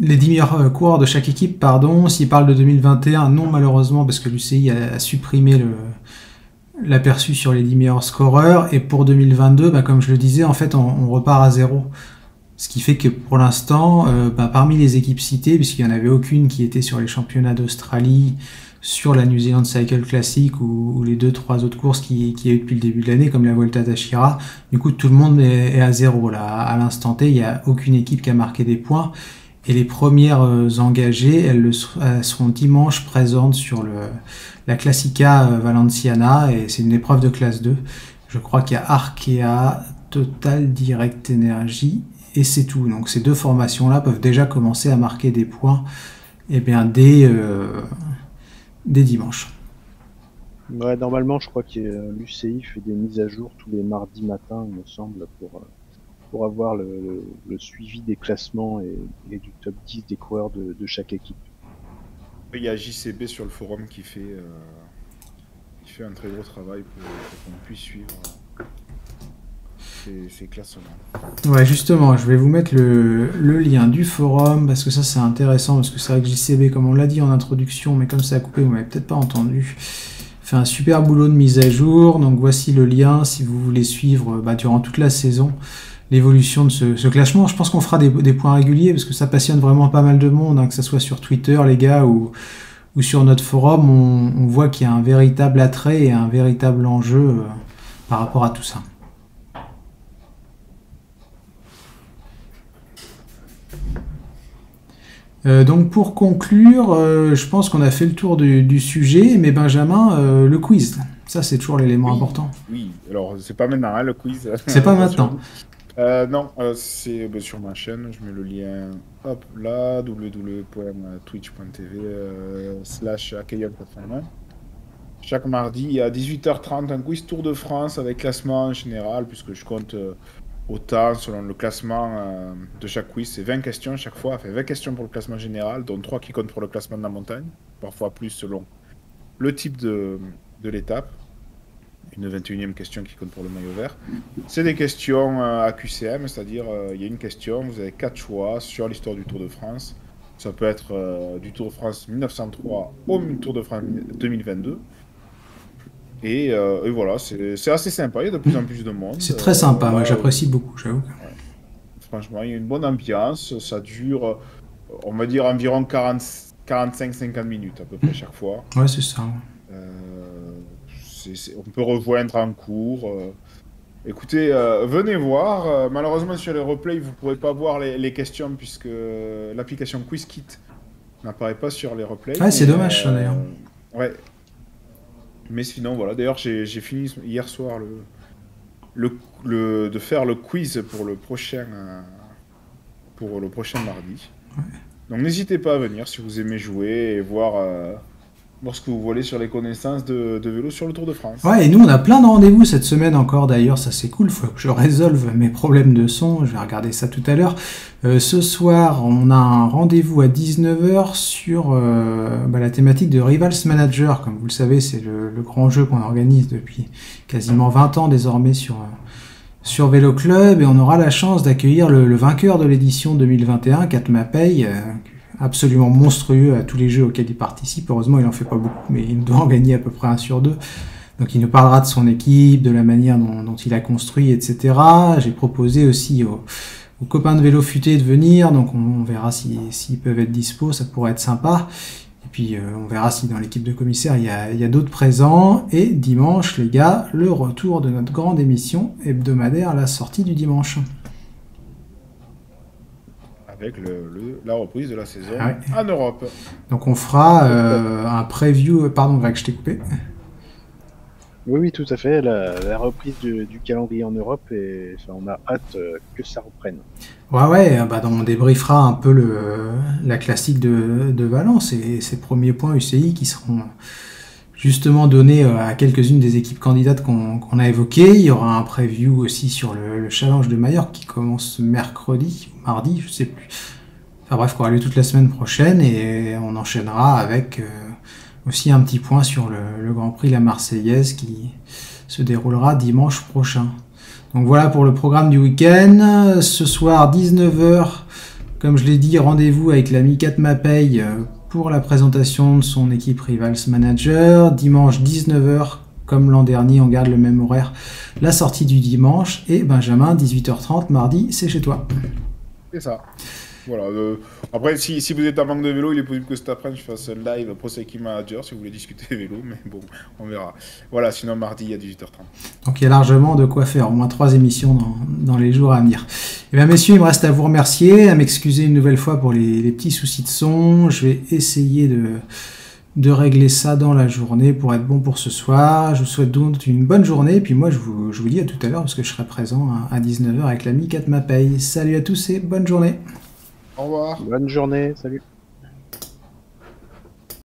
les 10 meilleurs coureurs de chaque équipe, pardon. S'il parle de 2021, non malheureusement, parce que l'UCI a supprimé l'aperçu sur les 10 meilleurs scoreurs. Et pour 2022, comme je le disais, en fait, on repart à zéro. Ce qui fait que pour l'instant, parmi les équipes citées, puisqu'il n'y en avait aucune qui était sur les championnats d'Australie, sur la New Zealand Cycle Classic ou les 2-3 autres courses qu'il y a eu depuis le début de l'année, comme la Volta d'Ashira, du coup tout le monde est à zéro. Là. À l'instant T, il n'y a aucune équipe qui a marqué des points. Et les premières engagées, elles seront dimanche présentes sur la Classica Valenciana, et c'est une épreuve de classe 2. Je crois qu'il y a Arkea, Total, Direct Energy, et c'est tout. Donc ces deux formations-là peuvent déjà commencer à marquer des points dès dimanche. Ouais, normalement, je crois que l'UCI fait des mises à jour tous les mardis matins, il me semble, pour avoir le suivi des classements et du top 10 des coureurs de chaque équipe. Il y a JCB sur le forum qui fait un très gros travail pour qu'on puisse suivre ces classements. Ouais, justement, je vais vous mettre le lien du forum, parce que ça c'est intéressant, parce que c'est vrai que JCB, comme on l'a dit en introduction, mais comme ça a coupé, vous m'avez peut-être pas entendu, fait un super boulot de mise à jour. Donc voici le lien si vous voulez suivre durant toute la saison l'évolution de ce classement. Je pense qu'on fera des points réguliers, parce que ça passionne vraiment pas mal de monde, que ce soit sur Twitter les gars ou sur notre forum. On voit qu'il y a un véritable attrait et un véritable enjeu par rapport à tout ça. Donc pour conclure, je pense qu'on a fait le tour du sujet, mais Benjamin, le quiz, ça c'est toujours l'élément important. Oui, alors c'est pas maintenant le quiz. C'est pas maintenant. Non, c'est sur ma chaîne, je mets le lien, hop là, www.twitch.tv/Akayan81. Chaque mardi à 18h30, un quiz Tour de France avec classement en général, puisque je compte autant selon le classement de chaque quiz. C'est 20 questions chaque fois, 20 questions pour le classement général, dont 3 qui comptent pour le classement de la montagne, parfois plus selon le type de l'étape. Une 21e question qui compte pour le maillot vert. C'est des questions à QCM, c'est-à-dire il y a une question, vous avez 4 choix sur l'histoire du Tour de France. Ça peut être du Tour de France 1903 au Tour de France 2022. Et voilà, c'est assez sympa, il y a de plus en plus de monde. C'est très sympa, moi j'apprécie beaucoup, j'avoue. Ouais. Franchement, il y a une bonne ambiance, ça dure, on va dire, environ 45-50 minutes à peu près chaque fois. Ouais, c'est ça. On peut rejoindre en cours. Écoutez, venez voir. Malheureusement, sur les replays, vous ne pourrez pas voir les questions, puisque l'application QuizKit n'apparaît pas sur les replays. Ah, c'est dommage, ça, d'ailleurs. Ouais. Mais sinon, voilà. D'ailleurs, j'ai fini hier soir de faire le quiz pour le prochain mardi. Ouais. Donc, n'hésitez pas à venir si vous aimez jouer et voir ce que vous voulez sur les connaissances de vélo sur le Tour de France. Ouais, et nous, on a plein de rendez-vous cette semaine encore, d'ailleurs. Ça, c'est cool. Il faut que je résolve mes problèmes de son. Je vais regarder ça tout à l'heure. Ce soir, on a un rendez-vous à 19h sur la thématique de Rivals Manager. Comme vous le savez, c'est le grand jeu qu'on organise depuis quasiment 20 ans désormais sur Vélo Club. Et on aura la chance d'accueillir le vainqueur de l'édition 2021, Kat Mapei, absolument monstrueux à tous les jeux auxquels il participe. Heureusement, il en fait pas beaucoup, mais il doit en gagner à peu près 1 sur 2. Donc il nous parlera de son équipe, de la manière dont il a construit, etc. J'ai proposé aussi aux copains de Vélo Futé de venir, donc on verra s'ils peuvent être dispo, ça pourrait être sympa. Et puis on verra si dans l'équipe de commissaires il y a d'autres présents. Et dimanche, les gars, le retour de notre grande émission hebdomadaire, la sortie du dimanche. Avec la reprise de la saison en Europe. Donc on fera un preview... Pardon Greg, je t'ai coupé. Oui, tout à fait. La reprise du calendrier en Europe, et on a hâte que ça reprenne. Ouais, on débriefera un peu la classique de Valence et ses premiers points UCI qui seront justement donnés à quelques-unes des équipes candidates qu'on a évoquées. Il y aura un preview aussi sur le challenge de Majorque qui commence mercredi ou mardi, je sais plus. Enfin bref, qu'on aura lieu toute la semaine prochaine, et on enchaînera avec aussi un petit point sur le Grand Prix La Marseillaise qui se déroulera dimanche prochain. Donc voilà pour le programme du week-end. Ce soir, 19h, Comme je l'ai dit, rendez-vous avec l'ami Kat Mapei pour la présentation de son équipe Rivals Manager. Dimanche 19h, comme l'an dernier, on garde le même horaire. La sortie du dimanche. Et Benjamin, 18h30, mardi, c'est chez toi. C'est ça. Voilà. Après, si vous êtes en manque de vélo, il est possible que cet après-midi je fasse un live Pro Cycling Manager si vous voulez discuter vélo, mais bon, on verra. Voilà, sinon mardi à 18h30. Donc il y a largement de quoi faire, au moins 3 émissions dans les jours à venir. Et bien messieurs, il me reste à vous remercier, à m'excuser une nouvelle fois pour les petits soucis de son. Je vais essayer de régler ça dans la journée pour être bon pour ce soir. Je vous souhaite donc une bonne journée, et puis moi je vous dis à tout à l'heure parce que je serai présent à 19h avec l'ami Kat Mapei. Salut à tous et bonne journée. Au revoir. Bonne journée, salut.